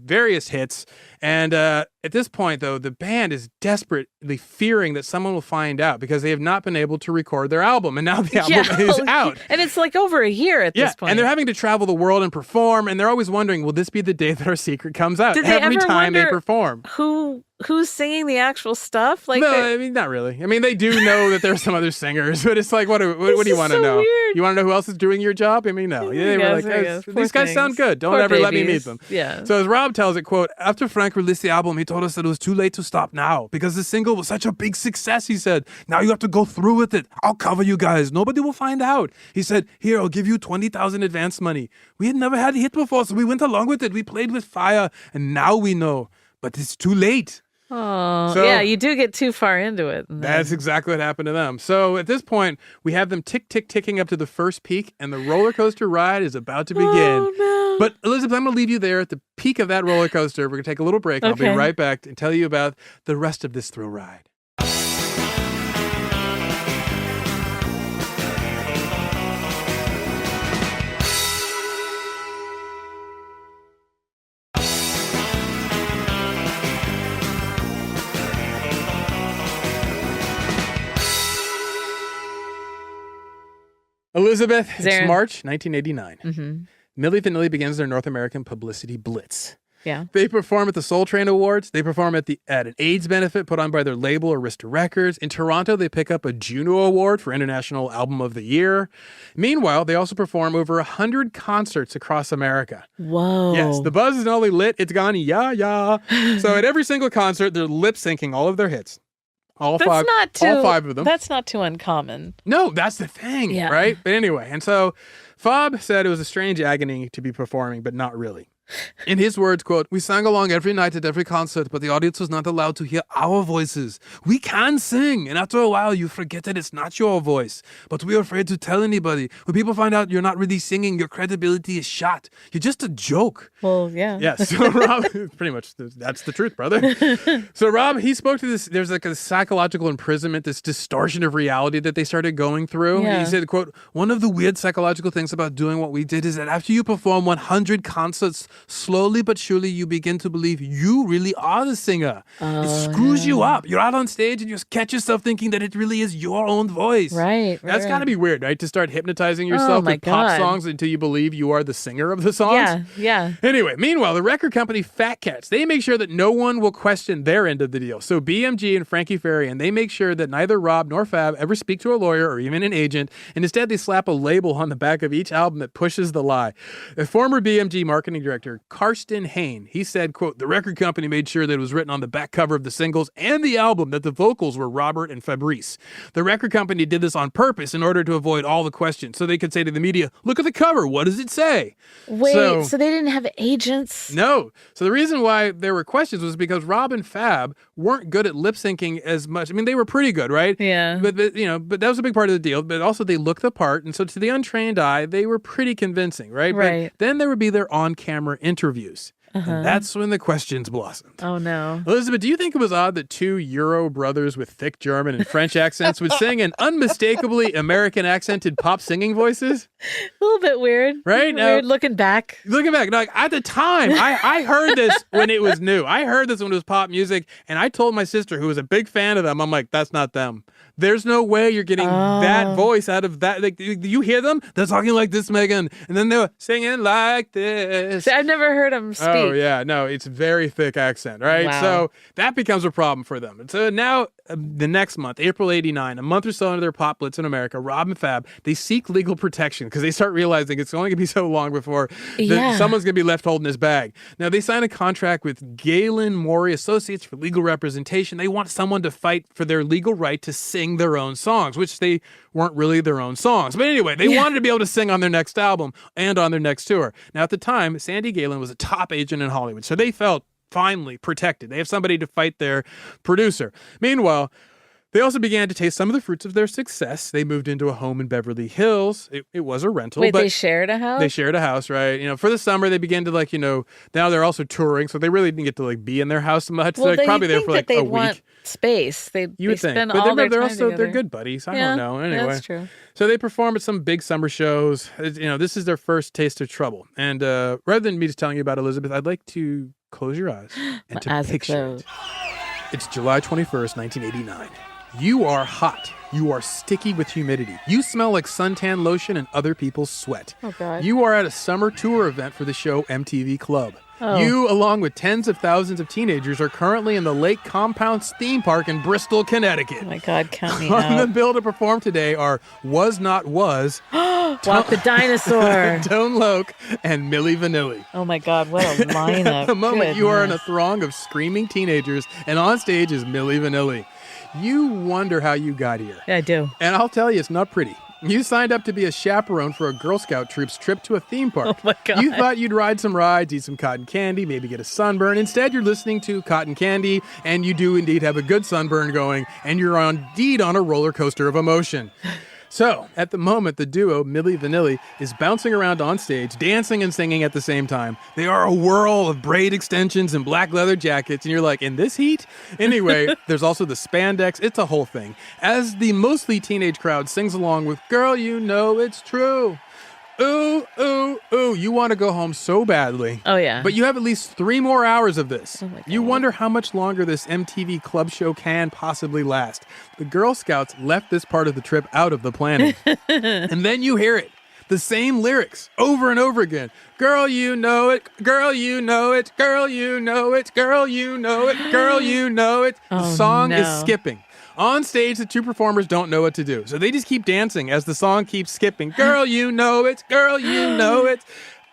various hits. And at this point, though, the band is desperately fearing that someone will find out because they have not been able to record their album. And now the album is out. And it's like over a year at this point. And they're having to travel the world and perform. And they're always wondering, will this be the day that our secret comes out? Every time they perform. Who's singing the actual stuff? Like, no, I mean, not really. I mean, they do know that there's some other singers, but it's like, what do you want to know? Weird. You want to know who else is doing your job? I mean, no. They were like, these guys sound good. Don't ever let me meet them. Yeah. So as Rob tells it, quote, after Frank released the album, he told us that it was too late to stop now because the single was such a big success, he said. Now you have to go through with it. I'll cover you guys. Nobody will find out. He said, here, I'll give you $20,000 advance money. We had never had a hit before, so we went along with it. We played with fire, and now we know. But it's too late. Oh, so, yeah, you do get too far into it. That's exactly what happened to them. So at this point, we have them ticking up to the first peak, and the roller coaster ride is about to begin. Oh, no. But Elizabeth, I'm going to leave you there at the peak of that roller coaster. We're going to take a little break. Okay. I'll be right back and tell you about the rest of this thrill ride. Elizabeth, Zaron. It's March 1989. Mm-hmm. Milli Vanilli begins their North American publicity blitz. Yeah. They perform at the Soul Train Awards. They perform at an AIDS benefit put on by their label, Arista Records. In Toronto, they pick up a Juno Award for International Album of the Year. Meanwhile, they also perform over 100 concerts across America. Whoa. Yes, the buzz is not only lit, it's gone yeah. So at every single concert, they're lip syncing all of their hits. All five of them. That's not too uncommon. No, that's the thing, right? But anyway, and so Fob said it was a strange agony to be performing, but not really. In his words, quote, "We sang along every night at every concert, but the audience was not allowed to hear our voices. We can sing, and after a while you forget that it's not your voice. But we're afraid to tell anybody. When people find out you're not really singing, your credibility is shot. You're just a joke." Well, yeah. Yes. So Rob, pretty much, that's the truth, brother. So Rob, he spoke to this, there's like a psychological imprisonment, this distortion of reality that they started going through. Yeah. He said, quote, "One of the weird psychological things about doing what we did is that after you perform 100 concerts, slowly but surely you begin to believe you really are the singer. It screws you up. You're out on stage and you just catch yourself thinking that it really is your own voice." Right. That's got to be weird, right? To start hypnotizing yourself with pop songs until you believe you are the singer of the songs. Yeah. Anyway, meanwhile, the record company Fat Cats, they make sure that no one will question their end of the deal. So BMG and Frankie Farian, they make sure that neither Rob nor Fab ever speak to a lawyer or even an agent, and instead they slap a label on the back of each album that pushes the lie. A former BMG marketing director, Karsten Hain, he said, quote, "The record company made sure that it was written on the back cover of the singles and the album that the vocals were Robert and Fabrice. The record company did this on purpose in order to avoid all the questions, so they could say to the media, look at the cover, what does it say?" Wait, so they didn't have agents? No. So the reason why there were questions was because Rob and Fab weren't good at lip syncing as much. I mean, they were pretty good, right? Yeah. But that was a big part of the deal. But also they looked the part. And so to the untrained eye, they were pretty convincing, right? Right. But then there would be their on-camera interviews. And that's when the questions blossomed. Oh, no. Elizabeth, do you think it was odd that two Euro brothers with thick German and French accents would sing in unmistakably American accented pop singing voices? A little bit weird. Right? Weird looking back. Like at the time, I heard this when it was new. I heard this when it was pop music, and I told my sister, who was a big fan of them, I'm like, that's not them. There's no way you're getting that voice out of that. Like, you hear them? They're talking like this, Megan. And then they're singing like this. See, I've never heard them speak. Oh, yeah. No, it's very thick accent, right? Wow. So that becomes a problem for them. And so now, the next month, April 89, a month or so into their pop blitz in America, Rob and Fab, they seek legal protection because they start realizing it's only going to be so long before someone's going to be left holding his bag. Now, they sign a contract with Galen Morey Associates for legal representation. They want someone to fight for their legal right to sing their own songs, which they weren't really their own songs. But anyway, they wanted to be able to sing on their next album and on their next tour. Now, at the time, Sandy Galen was a top agent in Hollywood, so they felt finally protected. They have somebody to fight their producer. Meanwhile, they also began to taste some of the fruits of their success. They moved into a home in Beverly Hills. It was a rental. Wait, but they shared a house? They shared a house, right? For the summer, they began to now they're also touring, so they really didn't get to be in their house much. Well, they're probably there for a week. Want space. You would think. Spend But all their they're time also together. they're good buddies. I don't know. Anyway. That's true. So they perform at some big summer shows. This is their first taste of trouble. And rather than me just telling you about Elizabeth, I'd like to close your eyes and to picture it. It's July 21st, 1989. You are hot. You are sticky with humidity. You smell like suntan lotion and other people's sweat. Oh, God. You are at a summer tour event for the show MTV Club. Oh. You, along with tens of thousands of teenagers, are currently in the Lake Compounce theme park in Bristol, Connecticut. Oh, my God, count me On the out. bill to perform today are Was Not Was, Walk the Dinosaur. Tone Loc, and Milli Vanilli. Oh, my God, what a lineup. At the moment, you are in a Goodness. throng of screaming teenagers, and on stage is Milli Vanilli. You wonder how you got here. Yeah, I do. And I'll tell you, it's not pretty. You signed up to be a chaperone for a Girl Scout troop's trip to a theme park. Oh, my God. You thought you'd ride some rides, eat some cotton candy, maybe get a sunburn. Instead, you're listening to Cotton Candy, and you do indeed have a good sunburn going, and you're indeed on a roller coaster of emotion. So, at the moment, the duo, Milli Vanilli, is bouncing around on stage, dancing and singing at the same time. They are a whirl of braid extensions and black leather jackets, and you're like, in this heat? Anyway, there's also the spandex. It's a whole thing. As the mostly teenage crowd sings along with Girl, You Know It's True. Ooh, ooh, ooh. You want to go home so badly. Oh, yeah. But you have at least 3 more hours of this. Oh, my God. You wonder how much longer this MTV club show can possibly last. The Girl Scouts left this part of the trip out of the planning. And then you hear it. the same lyrics over and over again. Girl, you know it. Girl, you know it. Girl, you know it. Girl, you know it. Girl, you know it. The song is skipping. On stage, the two performers don't know what to do. So they just keep dancing as the song keeps skipping. Girl, you know it. Girl, you know it.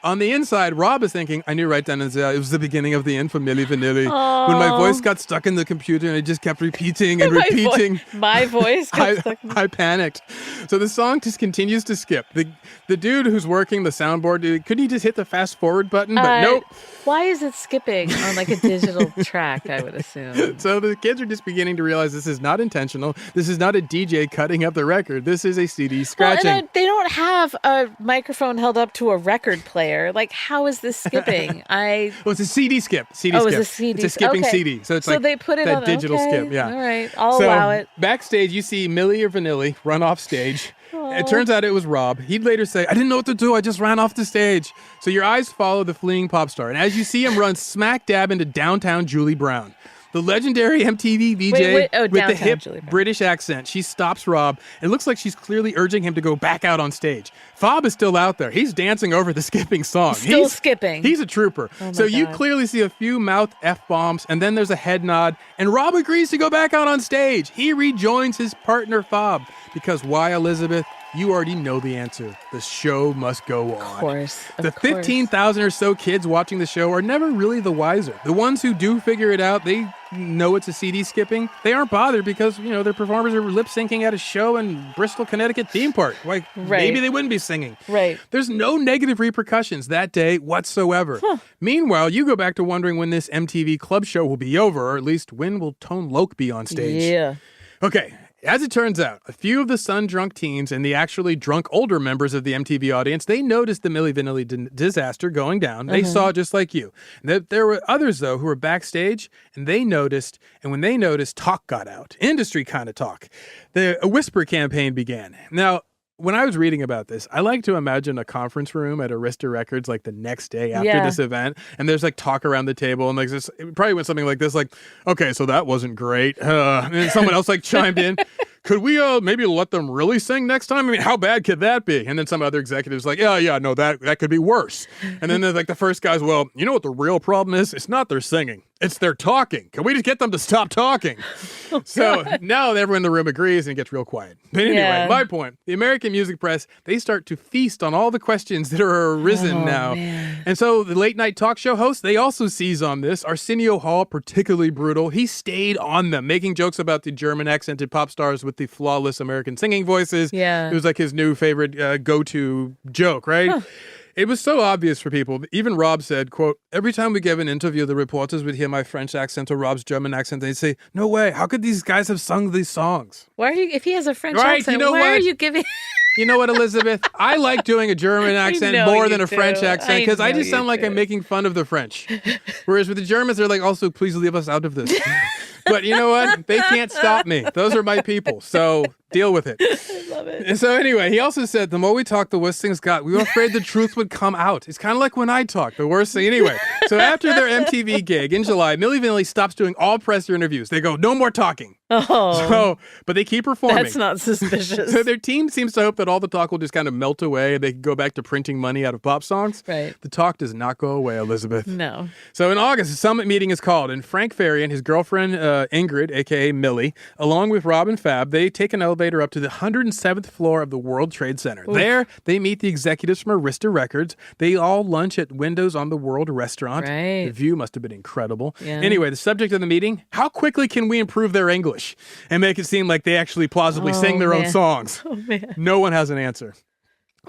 On the inside, Rob is thinking, I knew right then and there, it was the beginning of the end for Milli Vanilli. When my voice got stuck in the computer and it just kept repeating and repeating. My voice got stuck. I panicked. So the song just continues to skip. The dude who's working the soundboard, couldn't he just hit the fast forward button? But nope. Why is it skipping on like a digital track, I would assume? So the kids are just beginning to realize this is not intentional. This is not a DJ cutting up the record. This is a CD scratching. Well, and they don't have a microphone held up to a record player. Like, how is this skipping? Well, it's a CD skip. It's a CD. It's a skipping CD. So it's like they put it that on digital skip. Yeah. All right. I'll allow it. Backstage, you see Milli or Vanilli run off stage. It turns out it was Rob. He'd later say, I didn't know what to do. I just ran off the stage. So your eyes follow the fleeing pop star. And as you see him run smack dab into downtown Julie Brown, the legendary MTV VJ with the hip British accent. She stops Rob. It looks like she's clearly urging him to go back out on stage. Fob is still out there. He's dancing over the skipping song. He's skipping. He's a trooper. So you clearly see a few mouth F-bombs, and then there's a head nod, and Rob agrees to go back out on stage. He rejoins his partner, Fob. Because why, Elizabeth? You already know the answer. The show must go on. Of course. The 15,000 or so kids watching the show are never really the wiser. The ones who do figure it out, they know it's a CD skipping. They aren't bothered because, their performers are lip syncing at a show in Bristol, Connecticut theme park. Like, maybe they wouldn't be singing. Right. There's no negative repercussions that day whatsoever. Meanwhile, you go back to wondering when this MTV club show will be over, or at least when will Tone Loc be on stage. Yeah. Okay. As it turns out, a few of the sun-drunk teens and the actually drunk older members of the MTV audience, they noticed the Milli Vanilli disaster going down. They saw it just like you. There were others, though, who were backstage, and they noticed, and when they noticed, talk got out. Industry kind of talk. A whisper campaign began. Now, when I was reading about this, I like to imagine a conference room at Arista Records like the next day after this event, and there's like talk around the table, and like this, it probably went something like this, like, okay, so that wasn't great. And then someone else like chimed in. Could we maybe let them really sing next time? I mean, how bad could that be? And then some other executives like, no, that could be worse. And then there's like the first guys, well, you know what the real problem is? It's not their singing. It's their talking. Can we just get them to stop talking? So now everyone in the room agrees and it gets real quiet. But anyway, my point, the American music press, they start to feast on all the questions that are arisen now. Man. And so the late night talk show hosts, they also seize on this. Arsenio Hall, particularly brutal. He stayed on them, making jokes about the German accented pop stars with the flawless American singing voices. Yeah. It was like his new favorite go-to joke, right? Huh. It was so obvious for people. Even Rob said, quote, every time we gave an interview, the reporters would hear my French accent or Rob's German accent. They'd say, no way, how could these guys have sung these songs? Why are you, if he has a French accent, why are you giving... You know what, Elizabeth? I like doing a German accent more than a French accent because I just sound like I'm making fun of the French. Whereas with the Germans, they're like, also, please leave us out of this. But you know what? They can't stop me. Those are my people. So deal with it. I love it. And so anyway, he also said, the more we talked, the worse things got. We were afraid the truth would come out. It's kind of like when I talk, the worst thing. Anyway, so after their MTV gig in July, Milli Vanilli stops doing all presser interviews. They go, no more talking. But they keep performing. That's not suspicious. So their team seems to hope that all the talk will just kind of melt away and they can go back to printing money out of pop songs. Right. The talk does not go away, Elizabeth. No. So in August, a summit meeting is called, and Frank Farian, his girlfriend Ingrid, a.k.a. Millie, along with Rob and Fab, they take an elevator up to the 107th floor of the World Trade Center. Oof. There, they meet the executives from Arista Records. They all lunch at Windows on the World restaurant. Right. The view must have been incredible. Yeah. Anyway, the subject of the meeting, how quickly can we improve their English and make it seem like they actually plausibly sing their own songs? Oh, man. No one has an answer.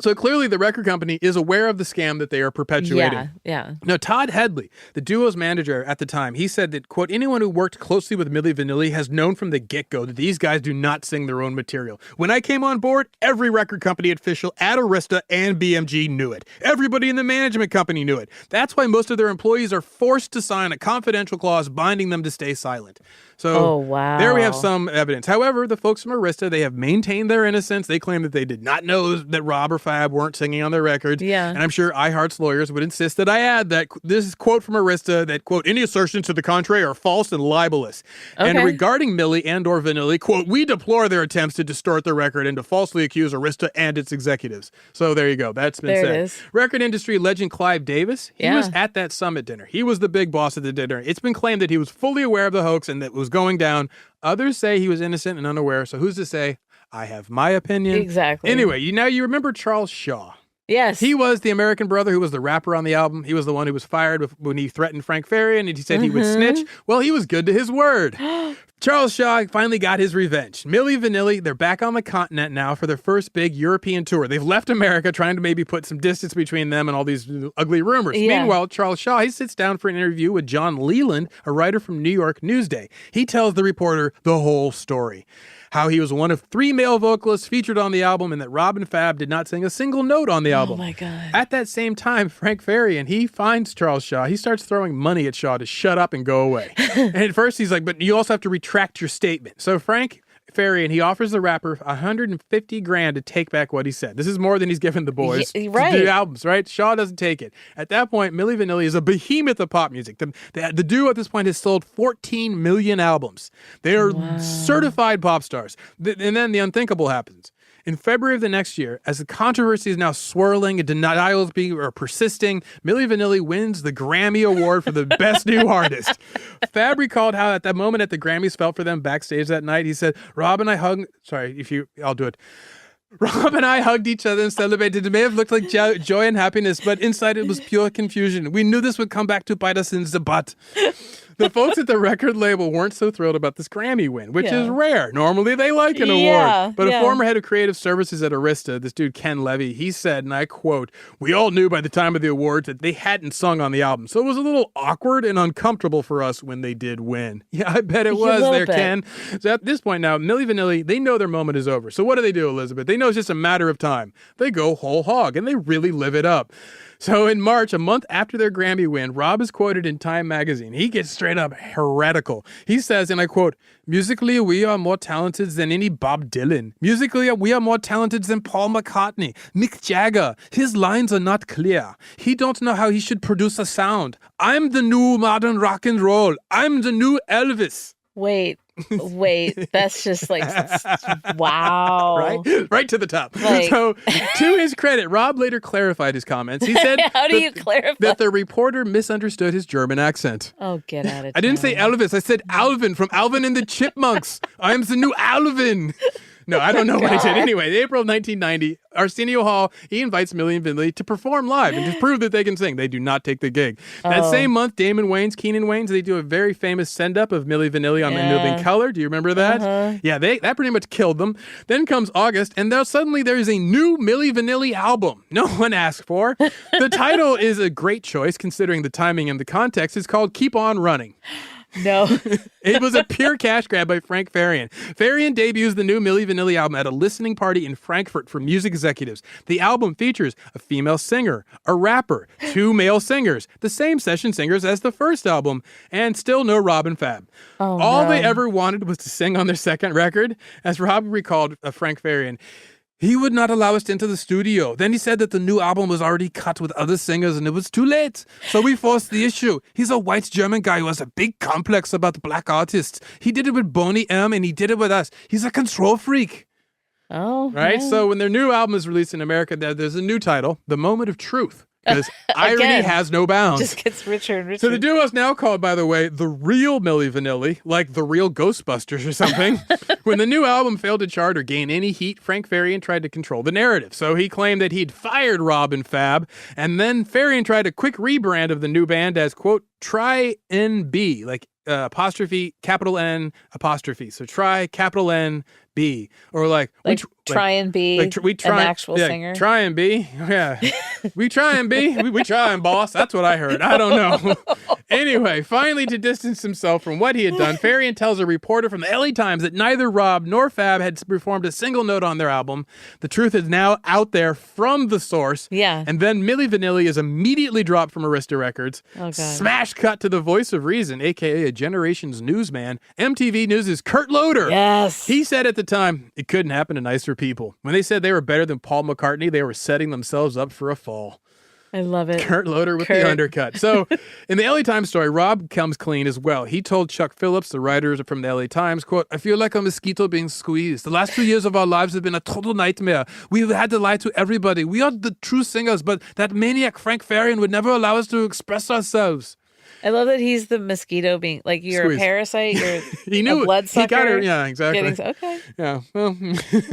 So clearly the record company is aware of the scam that they are perpetuating. Yeah. Now, Todd Headley, the duo's manager at the time, he said that, quote, anyone who worked closely with Milli Vanilli has known from the get-go that these guys do not sing their own material. When I came on board, every record company official at Arista and BMG knew it. Everybody in the management company knew it. That's why most of their employees are forced to sign a confidential clause binding them to stay silent. So there we have some evidence. However, the folks from Arista, they have maintained their innocence. They claim that they did not know that Rob or Fab weren't singing on their records. Yeah. And I'm sure iHeart's lawyers would insist that I add that this is quote from Arista that, quote, any assertions to the contrary are false and libelous. Okay. And regarding Milli and or Vanilli, quote, we deplore their attempts to distort the record and to falsely accuse Arista and its executives. So there you go. That's been said. It is. Record industry legend Clive Davis, he was at that summit dinner. He was the big boss at the dinner. It's been claimed that he was fully aware of the hoax and that it was going down. Others say he was innocent and unaware. So who's to say? I have my opinion. Exactly. Anyway, you remember Charles Shaw. Yes. He was the American brother who was the rapper on the album. He was the one who was fired when he threatened Frank Farian and he said he would snitch. Well, he was good to his word. Charles Shaw finally got his revenge. Milli Vanilli, they're back on the continent now for their first big European tour. They've left America trying to maybe put some distance between them and all these ugly rumors. Yeah. Meanwhile, Charles Shaw, he sits down for an interview with John Leland, a writer from New York Newsday. He tells the reporter the whole story. How he was one of 3 male vocalists featured on the album and that Rob and Fab did not sing a single note on the album. Oh, my God. At that same time, Frank Farian, he finds Charles Shaw. He starts throwing money at Shaw to shut up and go away. And at first he's like, but you also have to retract your statement. So Frank Farian, he offers the rapper $150,000 to take back what he said. This is more than he's given the boys to do albums, right? Shaw doesn't take it. At that point, Milli Vanilli is a behemoth of pop music. The duo at this point has sold 14 million albums. They are certified pop stars. And then the unthinkable happens. In February of the next year, as the controversy is now swirling and denials are persisting, Milli Vanilli wins the Grammy Award for the Best New Artist. Fab recalled how at that moment at the Grammys felt for them backstage that night. He said, Rob and I hugged each other and celebrated. It may have looked like joy and happiness, but inside it was pure confusion. We knew this would come back to bite us in the butt. The folks at the record label weren't so thrilled about this Grammy win, which is rare. Normally they like an award. But a former head of creative services at Arista, this dude Ken Levy, he said, and I quote, we all knew by the time of the awards that they hadn't sung on the album. So it was a little awkward and uncomfortable for us when they did win. Yeah, I bet it was there, Ken. So at this point now, Milli Vanilli, they know their moment is over. So what do, Elizabeth? They know it's just a matter of time. They go whole hog and they really live it up. So in March, a month after their Grammy win, Rob is quoted in Time magazine. He gets straight up heretical. He says, and I quote, musically, we are more talented than any Bob Dylan. Musically, we are more talented than Paul McCartney, Mick Jagger. His lines are not clear. He don't know how he should produce a sound. I'm the new modern rock and roll. I'm the new Elvis. Wait, that's just like, wow. Right to the top. So, to his credit, Rob later clarified his comments. He said How do you clarify? That the reporter misunderstood his German accent. Oh, get out of town. I didn't say Elvis. I said Alvin from Alvin and the Chipmunks. I'm the new Alvin. No, I don't know what I did. Anyway, April of 1990, Arsenio Hall, he invites Milli Vanilli to perform live and to prove that they can sing. They do not take the gig. That same month, Keenan Wayne's, they do a very famous send-up of Milli Vanilli on In Living Color. Do you remember that? Yeah, that pretty much killed them. Then comes August, and suddenly there's a new Milli Vanilli album no one asked for. The title is a great choice considering the timing and the context. It's called Keep On Running. No. It was a pure cash grab by Frank Farian. Farian debuts the new Milli Vanilli album at a listening party in Frankfurt for music executives. The album features a female singer, a rapper, 2 male singers, the same session singers as the first album, and still no Rob and Fab. All they ever wanted was to sing on their second record. As Rob recalled Frank Farian, he would not allow us into the studio. Then he said that the new album was already cut with other singers and it was too late. So we forced the issue. He's a white German guy who has a big complex about black artists. He did it with Boney M and he did it with us. He's a control freak. Oh. Right? Yeah. So when their new album is released in America, there's a new title, The Moment of Truth. Because irony has no bounds. Just gets richer and richer. So the duo is now called, by the way, the real Milli Vanilli, like the real Ghostbusters or something. When the new album failed to chart or gain any heat, Frank Farian tried to control the narrative. So he claimed that he'd fired Rob and Fab, and then Farian tried a quick rebrand of the new band as, quote, Try NB, like apostrophe, capital N, apostrophe. So try, capital N, B. Or like try and be an actual singer. Try and be. Yeah. We try and be. We try and boss. That's what I heard. I don't know. Anyway, finally to distance himself from what he had done, Farian tells a reporter from the LA Times that neither Rob nor Fab had performed a single note on their album. The truth is now out there from the source. Yeah. And then Milli Vanilli is immediately dropped from Arista Records. Oh, God. Smash cut to the voice of reason, a.k.a. a generation's newsman. MTV News' Kurt Loder. Yes. He said at the the time, it couldn't happen to nicer people. When they said they were better than Paul McCartney, they were setting themselves up for a fall. I love it. Kurt Loder with the undercut. So in the LA Times story, Rob comes clean as well. He told Chuck Phillips, the writer from the LA Times, quote, "I feel like a mosquito being squeezed. The last 2 years of our lives have been a total nightmare. We've had to lie to everybody. We are the true singers, but that maniac Frank Farian would never allow us to express ourselves." I love that he's the mosquito being like, you're Squeezed. a parasite, you're he knew a bloodsucker. He got her. Yeah, exactly. Okay. Yeah. Well,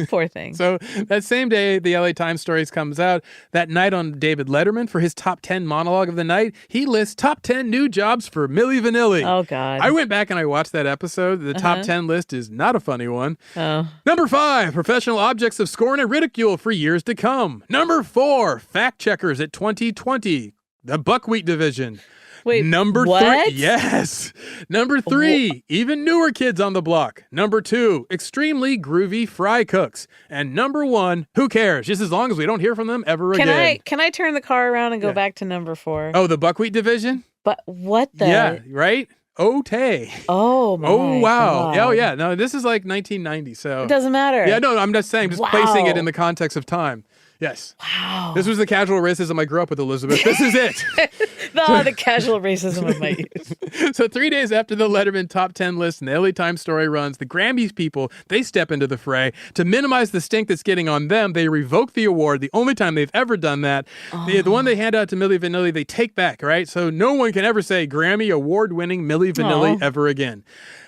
poor thing. So that same day, the LA Times stories comes out. That night on David Letterman, for his top 10 monologue of the night, he lists top 10 new jobs for Milli Vanilli. Oh, God. I went back and I watched that episode. The top 10 list is not a funny one. Oh. Number 5, professional objects of scorn and ridicule for years to come. Number 4, fact checkers at 2020, the buckwheat division. Wait, Number what? 3, yes. Number 3, even newer kids on the block. Number 2, extremely groovy fry cooks. And number 1, who cares? Just as long as we don't hear from them ever again. Can I turn the car around and go back to number 4? Oh, the buckwheat division? But what the? Yeah, right? Otay. Oh, my Oh, wow. God. Oh, yeah. No, this is like 1990, so. It doesn't matter. Yeah, no, I'm just saying, just Wow. placing it in the context of time. Yes. Wow. This was the casual racism I grew up with, Elizabeth. This is it. The casual racism of my youth. So 3 days after the Letterman top 10 list and the LA Times story runs, the Grammys people, they step into the fray. To minimize the stink that's getting on them, they revoke the award, the only time they've ever done that. The one they hand out to Milli Vanilli, they take back, right? So no one can ever say Grammy award-winning Milli Vanilli ever again.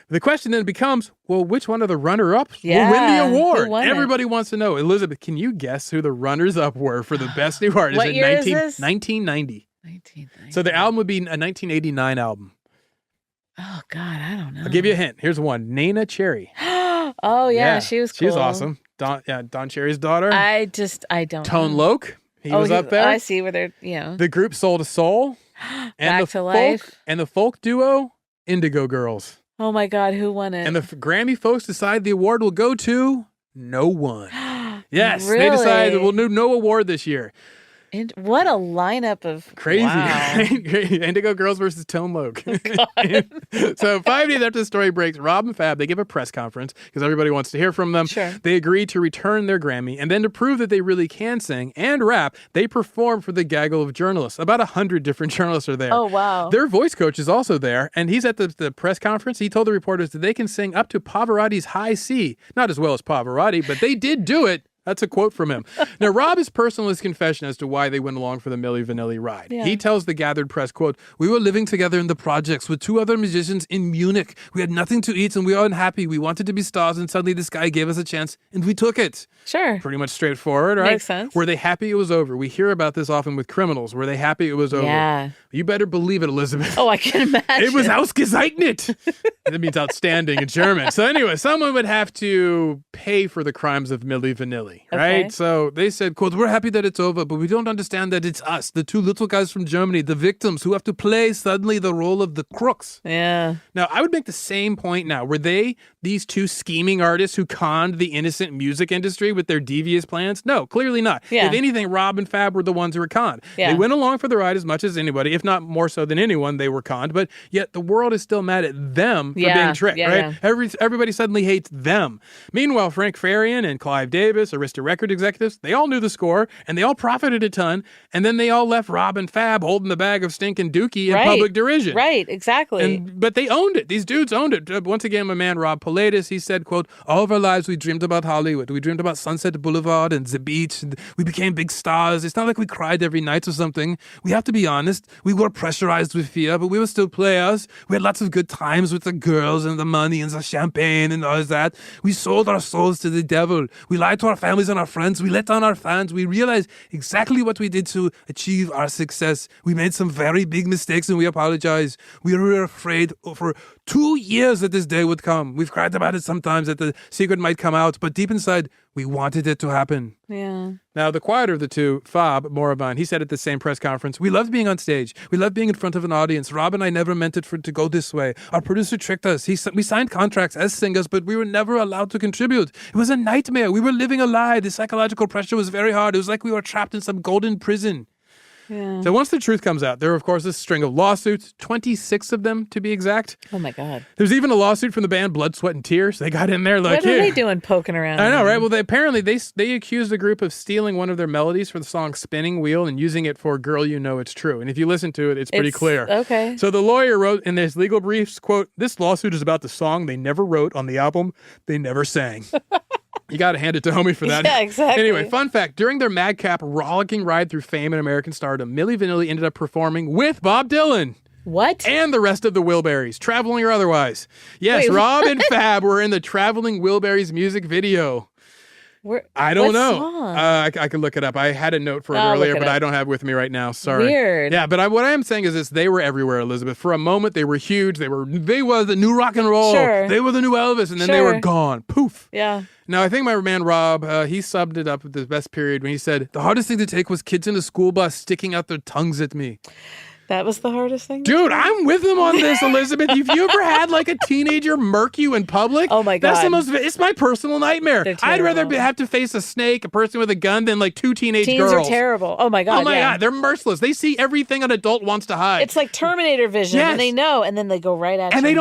The question then becomes, well, which one of the runner-ups will win the award? Everybody wants to know. Elizabeth, can you guess who the runners-up were for the best new artist What in year is this? 1990? 1990. So the album would be a 1989 album. Oh, God, I don't know. I'll give you a hint. Here's one. Nana Cherry. Oh, yeah, she was cool. She's awesome. Don Cherry's daughter. I don't Tone know. Loc. He was up there. I see where they're, The group Soul to Soul. And Back to Life. And the folk duo, Indigo Girls. Oh, my God, who won it? And the Grammy folks decide the award will go to no one. Yes, Really? they decide we'll do no award this year. And what a lineup of Crazy. Wow. Indigo Girls versus Tone Loc. So 5 days after the story breaks, Rob and Fab, they give a press conference because everybody wants to hear from them. Sure. They agree to return their Grammy, and then to prove that they really can sing and rap, they perform for the gaggle of journalists. About 100 different journalists are there. Oh, wow. Their voice coach is also there, and he's at the press conference. He told the reporters that they can sing up to Pavarotti's High C. Not as well as Pavarotti, but they did do it. That's a quote from him. Now, Rob is personal in his confession as to why they went along for the Milli Vanilli ride. Yeah. He tells the gathered press, quote, "We were living together in the projects with 2 other musicians in Munich. We had nothing to eat and we were unhappy. We wanted to be stars and suddenly this guy gave us a chance and we took it." Sure. Pretty much straightforward, right? Makes sense. Were they happy it was over? We hear about this often with criminals. Were they happy it was over? Yeah. You better believe it, Elizabeth. Oh, I can imagine. It was ausgezeichnet. That means outstanding in German. So anyway, someone would have to pay for the crimes of Milli Vanilli, right? Okay. So they said, quote, "We're happy that it's over, but we don't understand that it's us, the 2 little guys from Germany, the victims who have to play suddenly the role of the crooks." Yeah. Now, I would make the same point now. Were they these 2 scheming artists who conned the innocent music industry with their devious plans? No, clearly not. Yeah. If anything, Rob and Fab were the ones who were conned. Yeah. They went along for the ride as much as anybody, if not more so than anyone, they were conned. But yet the world is still mad at them for being tricked, right? Yeah. Everybody suddenly hates them. Meanwhile, Frank Farian and Clive Davis, Arista Record executives, they all knew the score and they all profited a ton. And then they all left Rob and Fab holding the bag of stinking dookie in public derision. Right, exactly. But they owned it. These dudes owned it. Once again, my man Rob Pilatus, he said, quote, "All of our lives we dreamed about Hollywood. We dreamed about Sunset Boulevard and the beach. And we became big stars. It's not like we cried every night or something. We have to be honest. We were pressurized with fear, but we were still players. We had lots of good times with the girls and the money and the champagne and all that. We sold our souls to the devil. We lied to our families and our friends. We let down our fans. We realized exactly what we did to achieve our success. We made some very big mistakes and we apologize. We were afraid for 2 years that this day would come. We've cried about it sometimes that the secret might come out, but deep inside, we wanted it to happen." Yeah. Now, the quieter of the 2, Fab Morabon, he said at the same press conference, "We loved being on stage. We loved being in front of an audience. Rob and I never meant it to go this way. Our producer tricked us. We signed contracts as singers, but we were never allowed to contribute. It was a nightmare. We were living a lie. The psychological pressure was very hard. It was like we were trapped in some golden prison." Yeah. So once the truth comes out, there are, of course, this string of lawsuits, 26 of them to be exact. Oh, my God. There's even a lawsuit from the band Blood, Sweat, and Tears. They got in there like, what are they doing poking around? I know, right? Well, they accused the group of stealing one of their melodies for the song Spinning Wheel and using it for Girl You Know It's True. And if you listen to it, it's pretty clear. Okay. So the lawyer wrote in his legal briefs, quote, "This lawsuit is about the song they never wrote on the album they never sang." You got to hand it to homie for that. Yeah, exactly. Anyway, fun fact. During their madcap, rollicking ride through fame and American stardom, Milli Vanilli ended up performing with Bob Dylan. What? And the rest of the Wilburys, traveling or otherwise. Yes, Wait, Rob and Fab were in the Traveling Wilburys music video. I don't know. I could look it up. I had a note for it earlier, but I don't have it with me right now. Sorry. Weird. Yeah, but what I am saying is this: they were everywhere, Elizabeth. For a moment, they were huge. They were the new rock and roll. Sure. They were the new Elvis, and then they were gone. Poof. Yeah. Now, I think my man Rob, he summed it up with the best period when he said, "The hardest thing to take was kids in the school bus sticking out their tongues at me." That was the hardest thing? Dude, I'm with him on this, Elizabeth. Have you ever had like a teenager murk you in public? Oh my God. It's my personal nightmare. I'd rather have to face a snake, a person with a gun, than like two teenage girls. Teens are terrible. Oh my God. Oh my God. They're merciless. They see everything an adult wants to hide. It's like Terminator vision. Yes. And they know, and then they go right at you. And they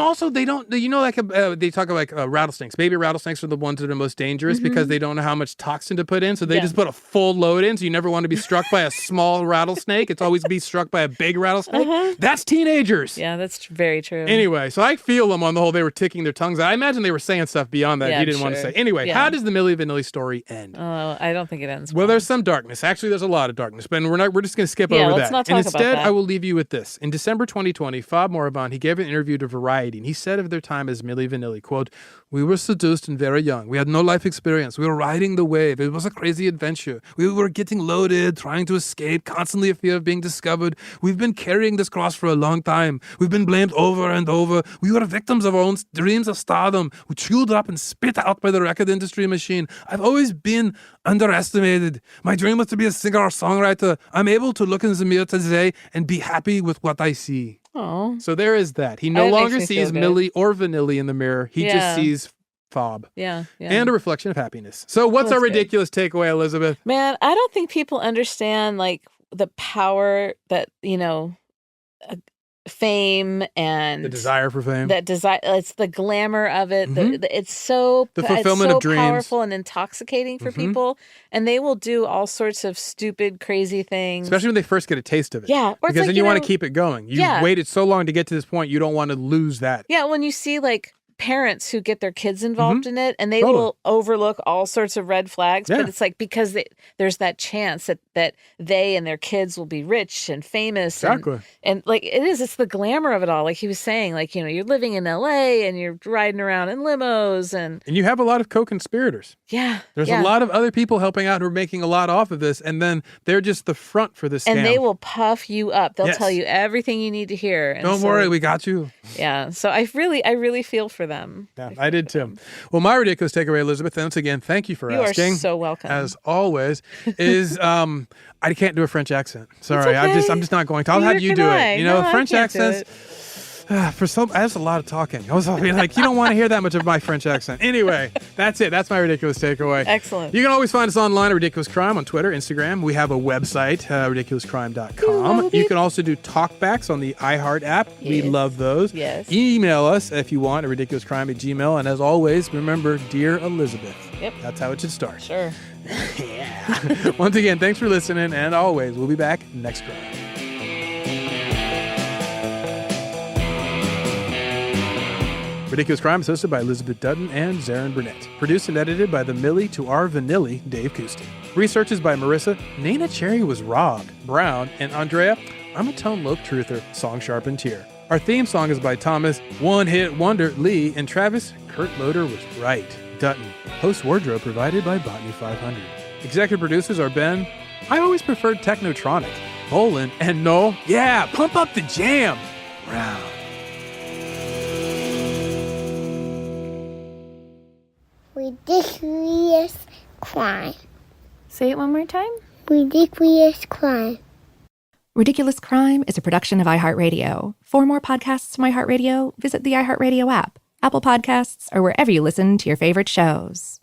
don't, you know, like they talk about like rattlesnakes. Baby rattlesnakes are the ones that are most dangerous because they don't know how much toxin to put in. So they just put a full load in. So you never want to be struck by a small rattlesnake. It's always be struck by a big rattlesnake. That's teenagers. Yeah, that's very true. Anyway, so I feel them on the whole. They were ticking their tongues out. I imagine they were saying stuff beyond that he didn't want to say. Anyway, how does the Milli Vanilli story end? Oh, I don't think it ends well. There's some darkness. Actually, there's a lot of darkness, but we're just going to skip over let's that. Not talk and instead, about that. I will leave you with this. In December 2020, Fab Moribond, he gave an interview to Variety, and he said of their time as Milli Vanilli, quote, "We were seduced and very young. We had no life experience. We were riding the wave. It was a crazy adventure. We were getting loaded, trying to escape, constantly a fear of being discovered. We've been carrying this cross for a long time. We've been blamed over and over. We were victims of our own dreams of stardom. We chewed up and spit out by the record industry machine. I've always been underestimated. My dream was to be a singer or songwriter. I'm able to look in the mirror today and be happy with what I see." Oh. So there is that. He no longer sees Milli or Vanilli in the mirror. He just sees Fob. Yeah. And a reflection of happiness. So what's our ridiculous takeaway, Elizabeth? Man, I don't think people understand like the power that, you know, fame and the desire for fame. That desire, it's the glamour of it. It's so the fulfillment of dreams, powerful and intoxicating for people, and they will do all sorts of stupid, crazy things, especially when they first get a taste of it. Yeah, because like, then you want to keep it going. You've waited so long to get to this point, you don't want to lose that. Yeah, when you see like parents who get their kids involved in it, and they will overlook all sorts of red flags, but it's like because there's that chance that they and their kids will be rich and famous. Exactly. And like it's the glamour of it all. Like he was saying, like, you know, you're living in LA and you're riding around in limos and you have a lot of co-conspirators. Yeah. There's a lot of other people helping out who are making a lot off of this, and then they're just the front for this scam. And they will puff you up. They'll tell you everything you need to hear. And don't worry, we got you. Yeah. So I really feel for them. Yeah, I did too. Well, my ridiculous takeaway, Elizabeth, once again, thank you for asking. You are so welcome. As always, is I can't do a French accent. Sorry, okay. I'm just not going to. I'll have you do it. You know, French accents. That's a lot of talking. I was like, you don't want to hear that much of my French accent. Anyway, that's it. That's my ridiculous takeaway. Excellent. You can always find us online at Ridiculous Crime on Twitter, Instagram. We have a website, ridiculouscrime.com. You can also do talkbacks on the iHeart app. Yes. We love those. Yes. Email us if you want at ridiculouscrime@gmail. And as always, remember, dear Elizabeth. Yep. That's how it should start. Sure. Yeah. Once again, thanks for listening. And always, we'll be back next week. Ridiculous Crime is hosted by Elizabeth Dutton and Zaron Burnett. Produced and edited by the Milli to our Vanilli, Dave Kusten. Research is by Marissa. Nana Cherry was Rob Brown. And Andrea, I'm a Tone Loc Truther, Song Sharp and Tear. Our theme song is by Thomas, One Hit Wonder Lee, and Travis, Kurt Loder was right. Dutton. Host wardrobe provided by Botany 500. Executive producers are Ben. I always preferred Technotronic. Bolin and Noel. Yeah, pump up the jam. Brown. Ridiculous crime. Say it one more time. Ridiculous crime. Ridiculous Crime is a production of iHeartRadio. For more podcasts from iHeartRadio, visit the iHeartRadio app, Apple Podcasts, or wherever you listen to your favorite shows.